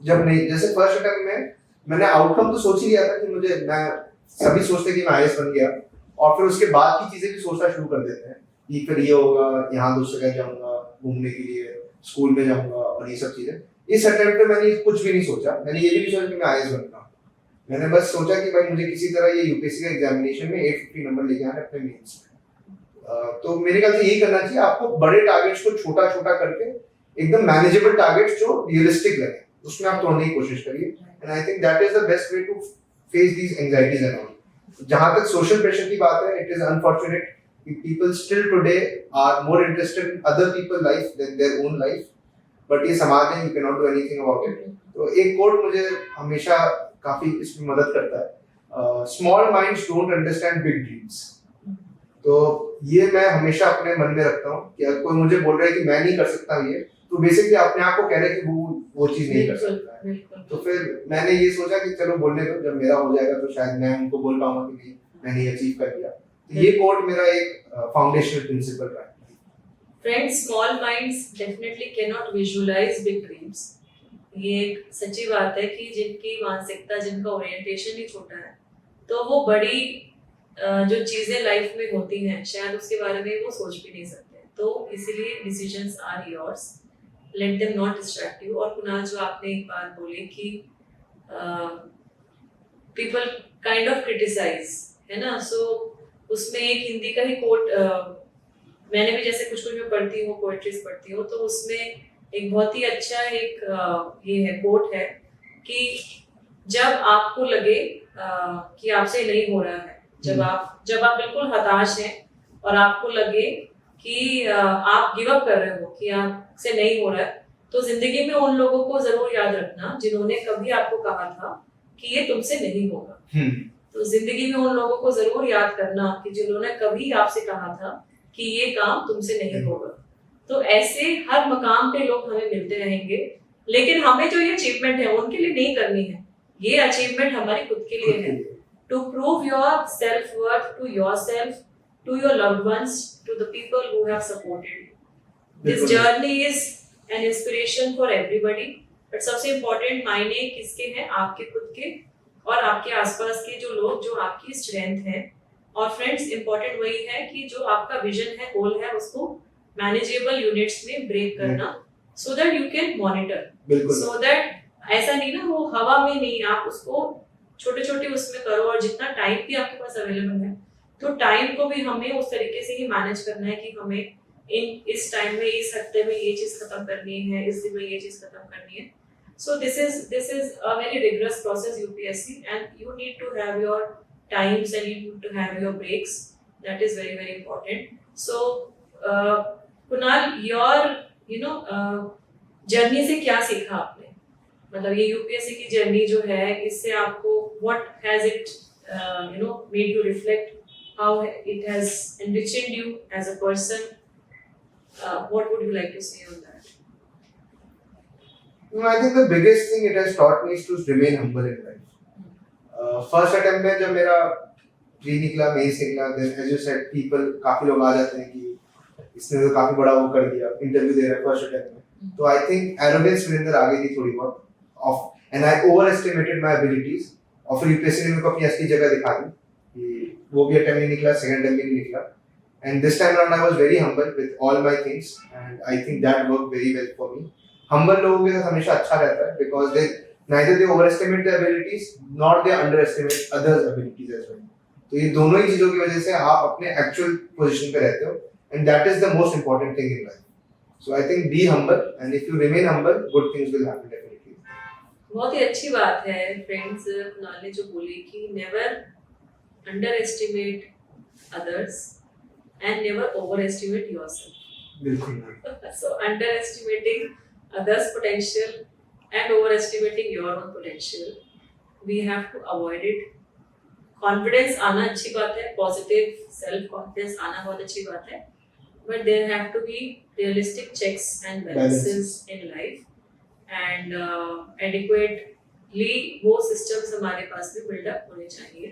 जब नहीं। जैसे फर्स्ट अटेम्प्ट में मैंने आउटकम तो सोच ही लिया था कि मुझे, मैं सभी सोचते कि मैं आईएएस बन गया, और फिर उसके बाद की चीजें भी सोचना शुरू कर देते हैं कि फिर ये होगा, यहाँ दूसरी जगह जाऊंगा घूमने के लिए, स्कूल में जाऊंगा और ये सब चीजें। इस अटेम्प्ट में मैंने कुछ भी नहीं सोचा। मैंने ये भी नहीं सोचा कि मैं आईएएस बनूंगा। मैंने बस सोचा कि भाई मुझे किसी तरह ये यूपीएससी का एग्जामिनेशन में 850 नंबर लेके आना है अपने मेंस में। तो मेरे ख्याल से यही करना चाहिए आपको, बड़े टारगेट्स को छोटा छोटा करके एकदम मैनेजेबल टारगेट्स जो रियलिस्टिक लगे उसमें आप तोड़ने की कोशिश करिए। And I think that is the best way to face these anxieties and all. जहां तक सोशल प्रेशर की बात है, इट इज अनफॉर्चुनेट कि people still today are more interested in other people life than their own life. But ये समाज है, you can not do anything about it. तो एक कोट मुझे हमेशा काफी इसमें मदद करता है, small minds don't understand big dreams. तो ये मैं हमेशा अपने मन में रखता हूँ कि अगर कोई मुझे बोल रहा है कि मैं नहीं कर सकता ये, तो बेसिकली अपने आप को कह रहे हैं कि वो चीज नहीं कर सकता है। तो फिर मैंने ये सोचा कि चलो बोलने दो, जब मेरा हो जाएगा तो शायद मैं उनको बोल पाऊंगा कि नहीं मैंने ये अचीव कर लिया। तो ये कोट मेरा एक फाउंडेशनल प्रिंसिपल रहा है। Friends, small minds definitely cannot visualize big dreams. ये एक सच्ची बात है कि जिनकी मानसिकता, जिनका ओरिएंटेशन ही छोटा है, तो वो बड़ी जो चीजें लाइफ में होती हैं शायद उसके बारे में वो सोच भी नहीं सकते। तो इसीलिए decisions are yours, let them not distract you. और कुणाल, जो आपने एक बात बोली कि पीपल काइंड ऑफ क्रिटिसाइज, है ना, सो उसमें एक हिंदी का ही कोट मैंने भी जैसे कुछ मैं पढ़ती हूँ, पोएट्रीज पढ़ती हूँ, तो उसमें एक बहुत ही अच्छा एक ये है कोट है कि जब आपको लगे कि आपसे नहीं हो रहा है, जब आप बिल्कुल हताश हैं और आपको लगे कि आप गिव अप कर रहे हो, कि आपसे नहीं हो रहा है, तो जिंदगी में उन लोगों को जरूर याद रखना जिन्होंने कभी आपको कहा था कि ये तुमसे नहीं होगा। तो जिंदगी में उन लोगों को जरूर याद करना कि जिन्होंने कभी आपसे कहा था कि ये काम तुमसे नहीं होगा। तो ऐसे हर मकाम पे लोग हमें मिलते रहेंगे, लेकिन हमें जो ये अचीवमेंट है उनके लिए नहीं करनी है, ये अचीवमेंट हमारी खुद के लिए है, to prove your self-worth to yourself, to your loved ones, to the people who have supported you. This journey is an inspiration for everybody, but सबसे important मायने किसके हैं? आपके खुद के और आपके आसपास के जो लोग जो आपकी स्ट्रेंथ है। और फ्रेंड्स, important वही है कि जो आपका विजन है, गोल है, उसको मैनेजेबल यूनिट्स में ब्रेक करना, so that you can monitor, so that ऐसा नहीं ना वो हवा में नहीं, आप उसको छोटे छोटे उसमें करो। और जितना टाइम भी आपके पास अवेलेबल है, तो टाइम को भी हमें उस तरीके से ही मैनेज करना है कि हमें इस टाइम में, इस हफ्ते में ये चीज खत्म करनी है, इस दिन में ये चीज खत्म करनी है। So this is a very rigorous process UPSC, and you need to have your times and you need to have your breaks, that is very very important. So Kunal, your journey से क्या सीखा आपने? मतलब ये यूपीएससी की journey जो है, इससे आपको what has it made you reflect, how it has enriched you as a person, what would you like to say on that? No, I think the biggest thing it has taught me is to remain humble in life. First attempt में जब मेरा pre निकला, mains निकला, then as you said, people काफी लोग आ जाते हैं कि इसने तो काफी बड़ा वो कर दिया, इंटरव्यू दे रहा है फर्स्ट अटेम्प्ट में। तो I think arrogance मेरे अंदर आ गई थी थोड़ी बहुत, and I overestimated my abilities, और फिर यूपीएससी ने मेरे को अपनी असली जगह दिखा दी कि वो भी अटेम्प्ट नहीं निकला, सेकंड अटेम्प्ट भी नहीं निकला, and this time around I was very humble with all my things, and I think that worked very well for me. Humble लोगों के साथ हमेशा अच्छा रहता है, because they neither they overestimate their abilities nor they underestimate others' abilities as well. तो ये दोनों ही चीजों की वजह से आप अपने actual position पे रहते हो, and that is the most important thing in life. So I think be humble, and if you remain humble, good things will happen definitely. बहुत ही अच्छी बात है फ्रेंड्स, कुणाल ने जो बोली कि never underestimate others and never overestimate yourself. बिल्कुल। So underestimating others' potential and overestimating your own potential, we have to avoid it. Confidence आना अच्छी बात है, positive self confidence आना बहुत अच्छी बात है, but there have to be realistic checks and balances in life, and adequately वो systems हमारे पास भी build up होने चाहिए।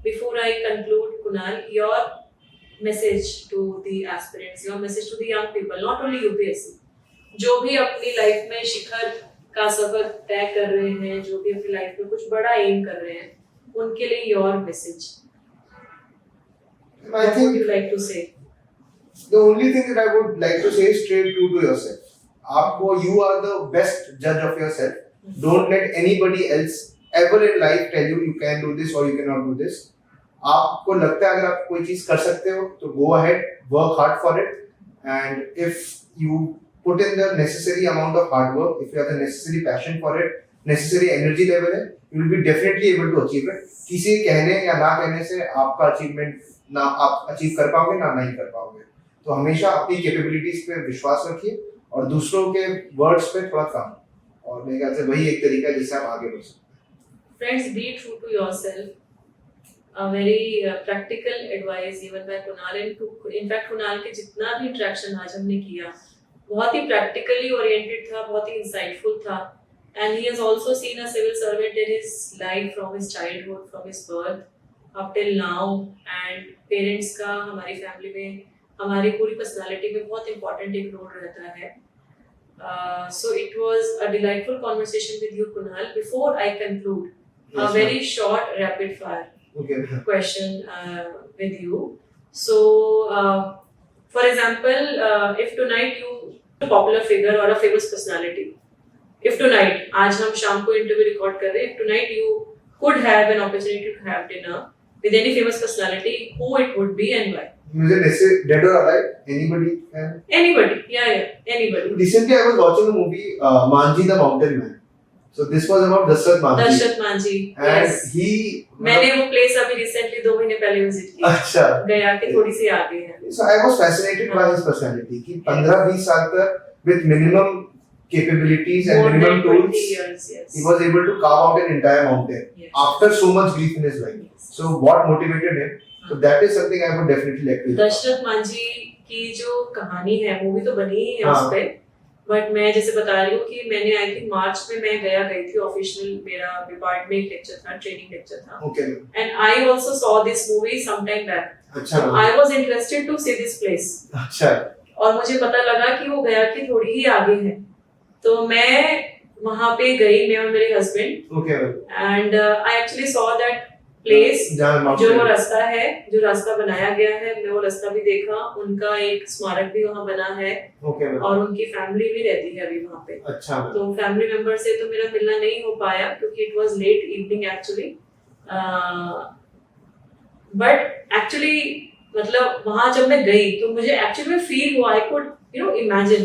Before I conclude, Kunal, your message to the aspirants, your message to the young people, not only UPSC, जो भी अपनी life में शिखर का सफर तय कर रहे हैं, जो भी अपनी लाइफ में कुछ बड़ा एम कर रहे हैं, उनके लिए your message, I think you like to say? the only thing that I would like to say is stay true to yourself. आपको, you are the best judge of yourself. Don't let anybody else ever in life tell you can do this or you cannot do this. आपको लगता है अगर आप कोई चीज कर सकते हो तो go ahead, work hard for it, and if you put in the necessary amount of hard work, if you have the necessary passion for it, necessary energy level है, you will be definitely able to achieve it. किसी कहने या ना कहने से आपका achievement ना आप अचीव कर पाओगे ना नहीं कर पाओगे। तो हमेशा अपनी कैपेबिलिटीज पे विश्वास रखिए और दूसरों के वर्ड्स पे थोड़ा कम, और मेरे ख्याल से वही एक तरीका है जिससे आप आगे बढ़ सकते हैं। Friends, be true to yourself. A very practical advice given by Kunal, and in fact Kunal के जितना भी इंटरेक्शन आज हमने किया बहुत ही practically oriented था, बहुत ही insightful था, and he has also seen a civil servant in his life from his childhood, from his birth up till now, and parents का हमारी फैमिली में, हमारी पूरी पर्सनालिटी में बहुत important एक रोल रहता है। So it was a delightful conversation with you, Kunal. Before I conclude, a very short rapid fire question with you. So, for example, if tonight you a popular figure or a famous personality, if tonight, आज हम शाम को interview record कर रहे हैं, if tonight you could have an opportunity to have dinner with any famous personality, who it would be and why? मुझे dead or alive, anybody can? Anybody, yeah, anybody. Recently I was watching a movie, Manji the Mountain Man. So this was about Dashrath Manji. Dashrath Manji, and yes. he, मैंने वो place अभी recently 2 महीने पहले visit की। अच्छा, गया कि थोड़ी सी आगे है। So I was fascinated by his personality कि 15-20 साल तक with minimum capabilities and More minimum than 20 tools, years, yes. he was able to carve out an entire mountain after so much grief in his life. So what motivated him? So that is something I would definitely like to. Dashrath Manjhi की जो कहानी है movie तो बनी ही है हाँ. उस पे, बट मैं जैसे बता रही हूँ कि मैंने आई थिंक मार्च में मैं गई थी ऑफिशियल, मेरा डिपार्टमेंट में एक लेक्चर था, ट्रेनिंग लेक्चर था, okay and I also saw this movie some time back. अच्छा I was interested to see this place, अच्छा और मुझे पता लगा कि वो गया की थोड़ी ही आगे है, तो मैं वहां पे गई, मैं और मेरे husband, okay and I actually saw that place. जो रास्ता है, जो रास्ता बनाया गया है, मैं वो रास्ता भी देखा, उनका एक स्मारक भी वहाँ बना है, ओके और उनकी फैमिली भी रहती है अभी वहाँ पे. अच्छा तो फैमिली मेंबर से तो मेरा मिलना नहीं हो पाया क्योंकि it was late evening actually, but actually मतलब वहाँ जब मैं गई तो मुझे एक्चुअली में फील हुआ, आई कुड इमेजिन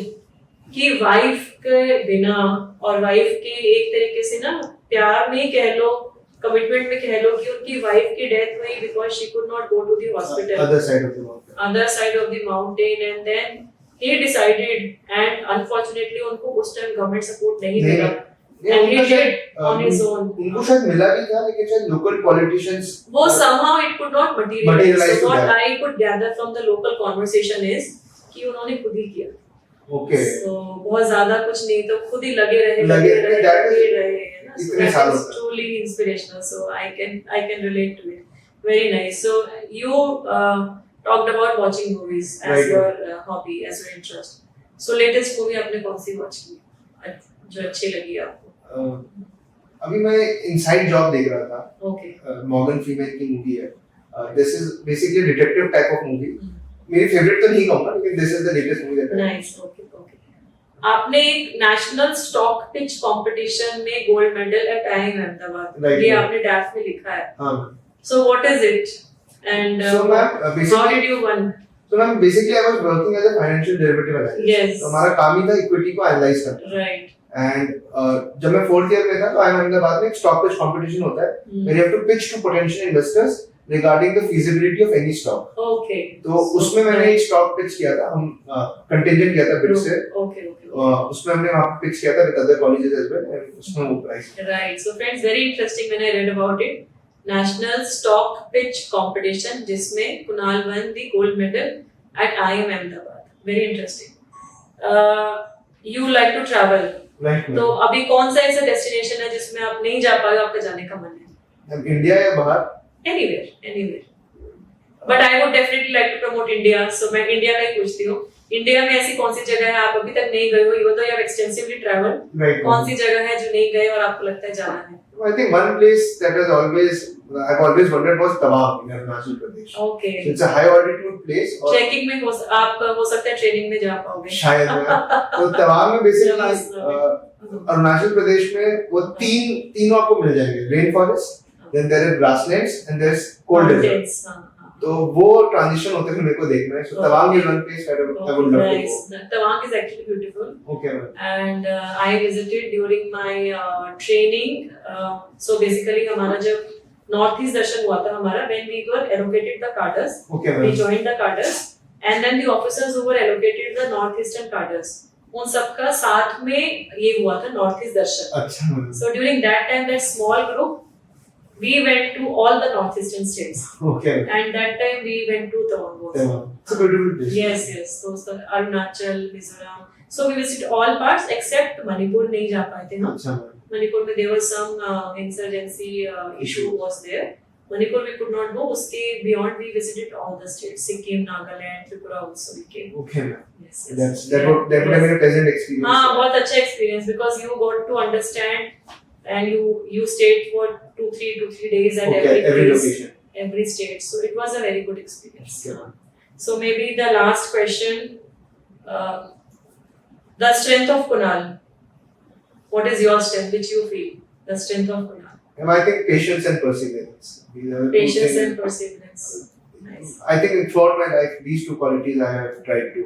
कि वाइफ के बिना, और वाइफ के एक तरीके से ना प्यार में कह लो, कमिटमेंट में कह लो, कि उनकी वाइफ की डेथ हुई because she could not go to the hospital other side of the mountain, and then he decided, and unfortunately उनको उस टाइम गवर्नमेंट सपोर्ट नहीं मिला, and he did on his own. उनको शायद मिला भी था, लेकिन शायद लोकल पॉलिटिशियंस वो somehow it could not materialize. Materialize So to what that. I could gather from the local conversation is कि उन्होंने खुद ही किया. ओके So बहुत ज्यादा कुछ नहीं, तो खुद ही लगे रहे that is है ना. So इतने that सालों is तक. truly inspirational. So I can relate to it. Very nice. So you talked about watching movies as Right. your hobby, as your interest. So latest movie आपने कौन सी watch की जो अच्छी लगी आपको? अभी मैं इनसाइड जॉब देख रहा था. Okay. मॉर्गन फ्रीमैन की मूवी है. This is basically detective type of movie. मेरी फेवरेट तो नहीं कहूंगा, लेकिन this is the latest movie that nice. Okay. आपने एक नेशनल स्टॉक पिच कंपटीशन में gold medal at IIM Ahmedabad, ये आपने डैफ में लिखा है. हां. So what is it, and how did you won? So ma'am basically I was working as a financial derivative analyst. Yes. तो हमारा काम ही था इक्विटी को एनालाइज करना. राइट. एंड जब मैं 4th ईयर में था तो आईआईएम अहमदाबाद में एक स्टॉक पिच कंपटीशन होता है, where you have to pitch to potential investors regarding the feasibility of any stock. Okay. तो उसमें मैंने एक स्टॉक पिच किया था, हम कंटेंजेंट किया था बिड से. ओके. उसमें हमने वहां पे पिच किया था with other colleges as well, and उसमें वो prize. Right. So friends, very interesting when I read about it. National stock pitch competition जिसमें Kunal won the gold medal at IIM Ahmedabad. Very interesting. You like to travel. Right. तो अभी कौन सा ऐसा destination है जिसमें आप नहीं जा पाए, आपका जाने का मन है? इंडिया या बाहर? Anywhere. But I would definitely like to promote India. So मैं इंडिया का ही पूछती हूँ. इंडिया में ऐसी कौन सी जगह है आप अभी तक नहीं गए हो, even though you have extensively traveled? Right. कौन सी जगह है जो नहीं गए और आपको लगता है जाना है? I think one place that I've always wondered was Tawang in Arunachal Pradesh. Okay. So it's a high altitude place. और ट्रैकिंग में आप हो सकता है ट्रेनिंग में जा पाओगे. शायद तो तवांग में बेसिकली अरुणाचल प्रदेश में वो तीनों आपको मिल जाएंगे. Rain forest, then there are grasslands, and there is cold desert. तो वो ट्रांजिशन होते हुए मेरे को देखना है. So Tawang is one place I would love to go. Tawang is actually beautiful. Okay ma'am. And I visited during my training. So basically हमारा जब नॉर्थ ईस्ट दर्शन हुआ था हमारा, when we were allocated the cadres, okay we ma'am. joined the cadres, and then the officers who were allocated the north eastern cadres, उन सबका साथ में ये हुआ था नॉर्थ ईस्ट दर्शन. अच्छा ma'am. So during that time, that small group, we went to all the northeastern states, okay. and that time we went to Tawang also. Tawang. It's a beautiful place. Yes. Those are Arunachal, Mizoram. So we visited all parts except Manipur. नहीं जा पाए थे हम. अच्छा ma'am. Manipur में there was some insurgency issue was there. Manipur we could not go. उसके beyond we visited all the states. Sikkim, Nagaland, Tripura also we came. Okay ma'am. Yes. That would have been a pleasant experience. हाँ, बहुत अच्छा experience because you got to understand and you stayed for 2-3 days at Okay, every place, location. every state. So it was a very good experience. Okay. So maybe the last question, the strength of Kunal. What is your strength, which you feel? The strength of Kunal. And I think patience and perseverance. These are the two Patience things. and perseverance. Nice. I think throughout my life, these two qualities I have tried to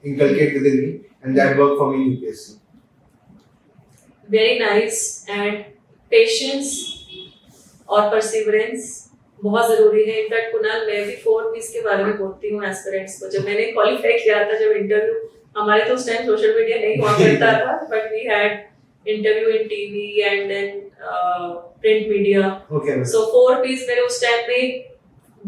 inculcate within me, and that worked for me in UPSC. Very nice. And patience और perseverance बहुत जरूरी है. In fact Kunal, मैं भी 4 P's के बारे में बोलती हूँ एस्पिरेंट्स को. जब मैंने क्वालिफाई किया था, जब इंटरव्यू, हमारे तो उस टाइम सोशल मीडिया नहीं हुआ करता था, but we had interview in TV and then print media. Okay. So 4 P's मेरे उस टाइम में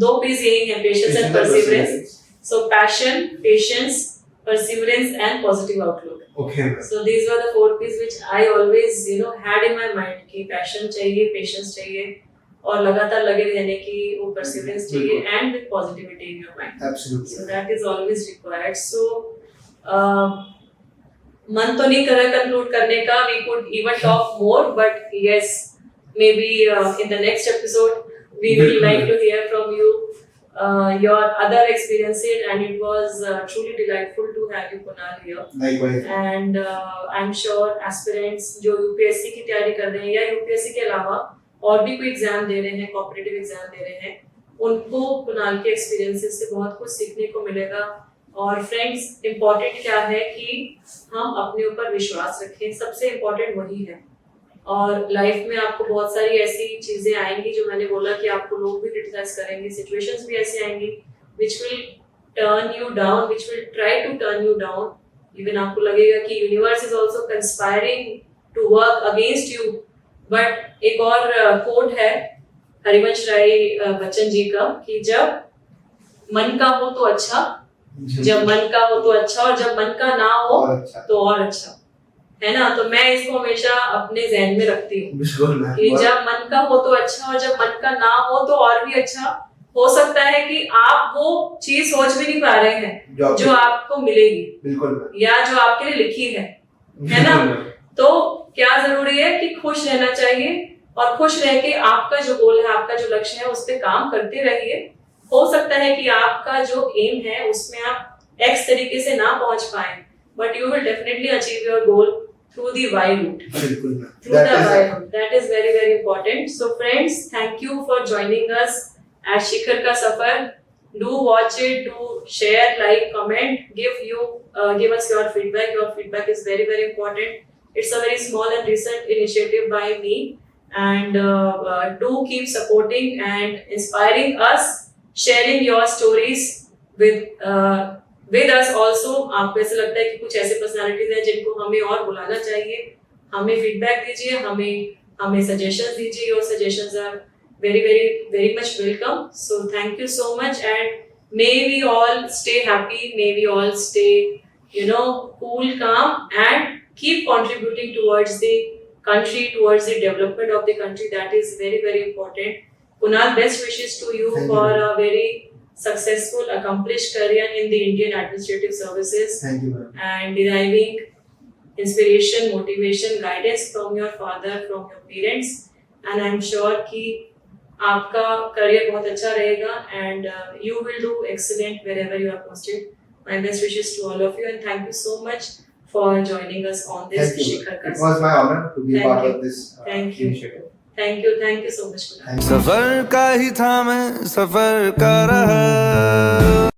2 P's यही हैं, patience and perseverance. So passion, patience, perseverance, and positive outlook. Okay. So these were the 4 P's which I always had in my mind कि passion चाहिए, patience चाहिए और लगातार लगे रहने की वो perseverance चाहिए and with positivity in your mind. Absolutely. So that is always required. So मन तो नहीं कर रहा conclude करने का. We could even talk more, but yes, maybe in the next episode we will like to hear from you your other experiences, and it was truly delightful to have you, Kunal, here. Likewise. And I'm sure aspirants जो UPSC की तैयारी कर रहे हैं या UPSC के अलावा और भी कोई एग्जाम दे रहे हैं, कॉम्पिटिटिव एग्जाम दे रहे हैं, उनको कुणाल के एक्सपीरियंसेस से बहुत कुछ सीखने को मिलेगा. और फ्रेंड्स, इम्पोर्टेंट क्या है कि हम अपने ऊपर विश्वास रखें. सबसे इम्पोर्टेंट वही है. और लाइफ में आपको बहुत सारी ऐसी चीजें आएंगी जो मैंने बोला कि आपको लोग भी क्रिटिसाइज करेंगे, सिचुएशंस भी ऐसी आएंगी which will turn you down, which will try to turn you down. Even आपको लगेगा कि universe is also conspiring to work against you. But एक और कोट है हरिवंश राय बच्चन जी का कि जब मन का हो तो अच्छा, जब मन का हो तो अच्छा, और जब मन का ना हो तो और अच्छा, है ना. तो मैं इसको हमेशा अपने ज़हन में रखती हूँ कि जब मन का हो तो अच्छा और जब मन का ना हो तो और भी अच्छा. हो सकता है कि आप वो चीज सोच भी नहीं पा रहे हैं जो आपको मिलेगी, बिल्कुल, या जो आपके लिए लिखी है ना. तो क्या जरूरी है कि खुश रहना चाहिए और खुश रह के आपका जो गोल है, आपका जो लक्ष्य है, उस पर काम करते रहिए. हो सकता है कि आपका जो एम है उसमें आप एक्स तरीके से ना पहुंच पाए, but you will definitely achieve your goal through the Y route. Through the Y route. That is very, very important. So friends, thank you for joining us at Shikhar Ka Safar. Do watch it, do share, like, comment, give us your feedback. Your feedback is very, very important. It's a very small and recent initiative by me, and do keep supporting and inspiring us, sharing your stories with us also. आपको ऐसा लगता है कि कुछ ऐसे personalities हैं जिनको हमें और बुलाना चाहिए, हमें फीडबैक दीजिए, हमें सजेशंस दीजिए. Your suggestions are very, very, very much welcome. So thank you so much, and may we all stay happy, may we all stay cool, calm, and keep contributing towards the country, towards the development of the country. That is very, very important. Kunal, best wishes to you for a very successful, accomplished career in the Indian Administrative Services. Thank you, ma'am. And deriving inspiration, motivation, guidance from your father, from your parents. And I'm sure कि आपका career बहुत अच्छा रहेगा, and you will do excellent wherever you are posted. My best wishes to all of you, and thank you so much for joining us on this Shikhar Ka Safar. It was my honor to be part of this initiative. Thank you so much. सफर का ही था मैं सफर कर रहा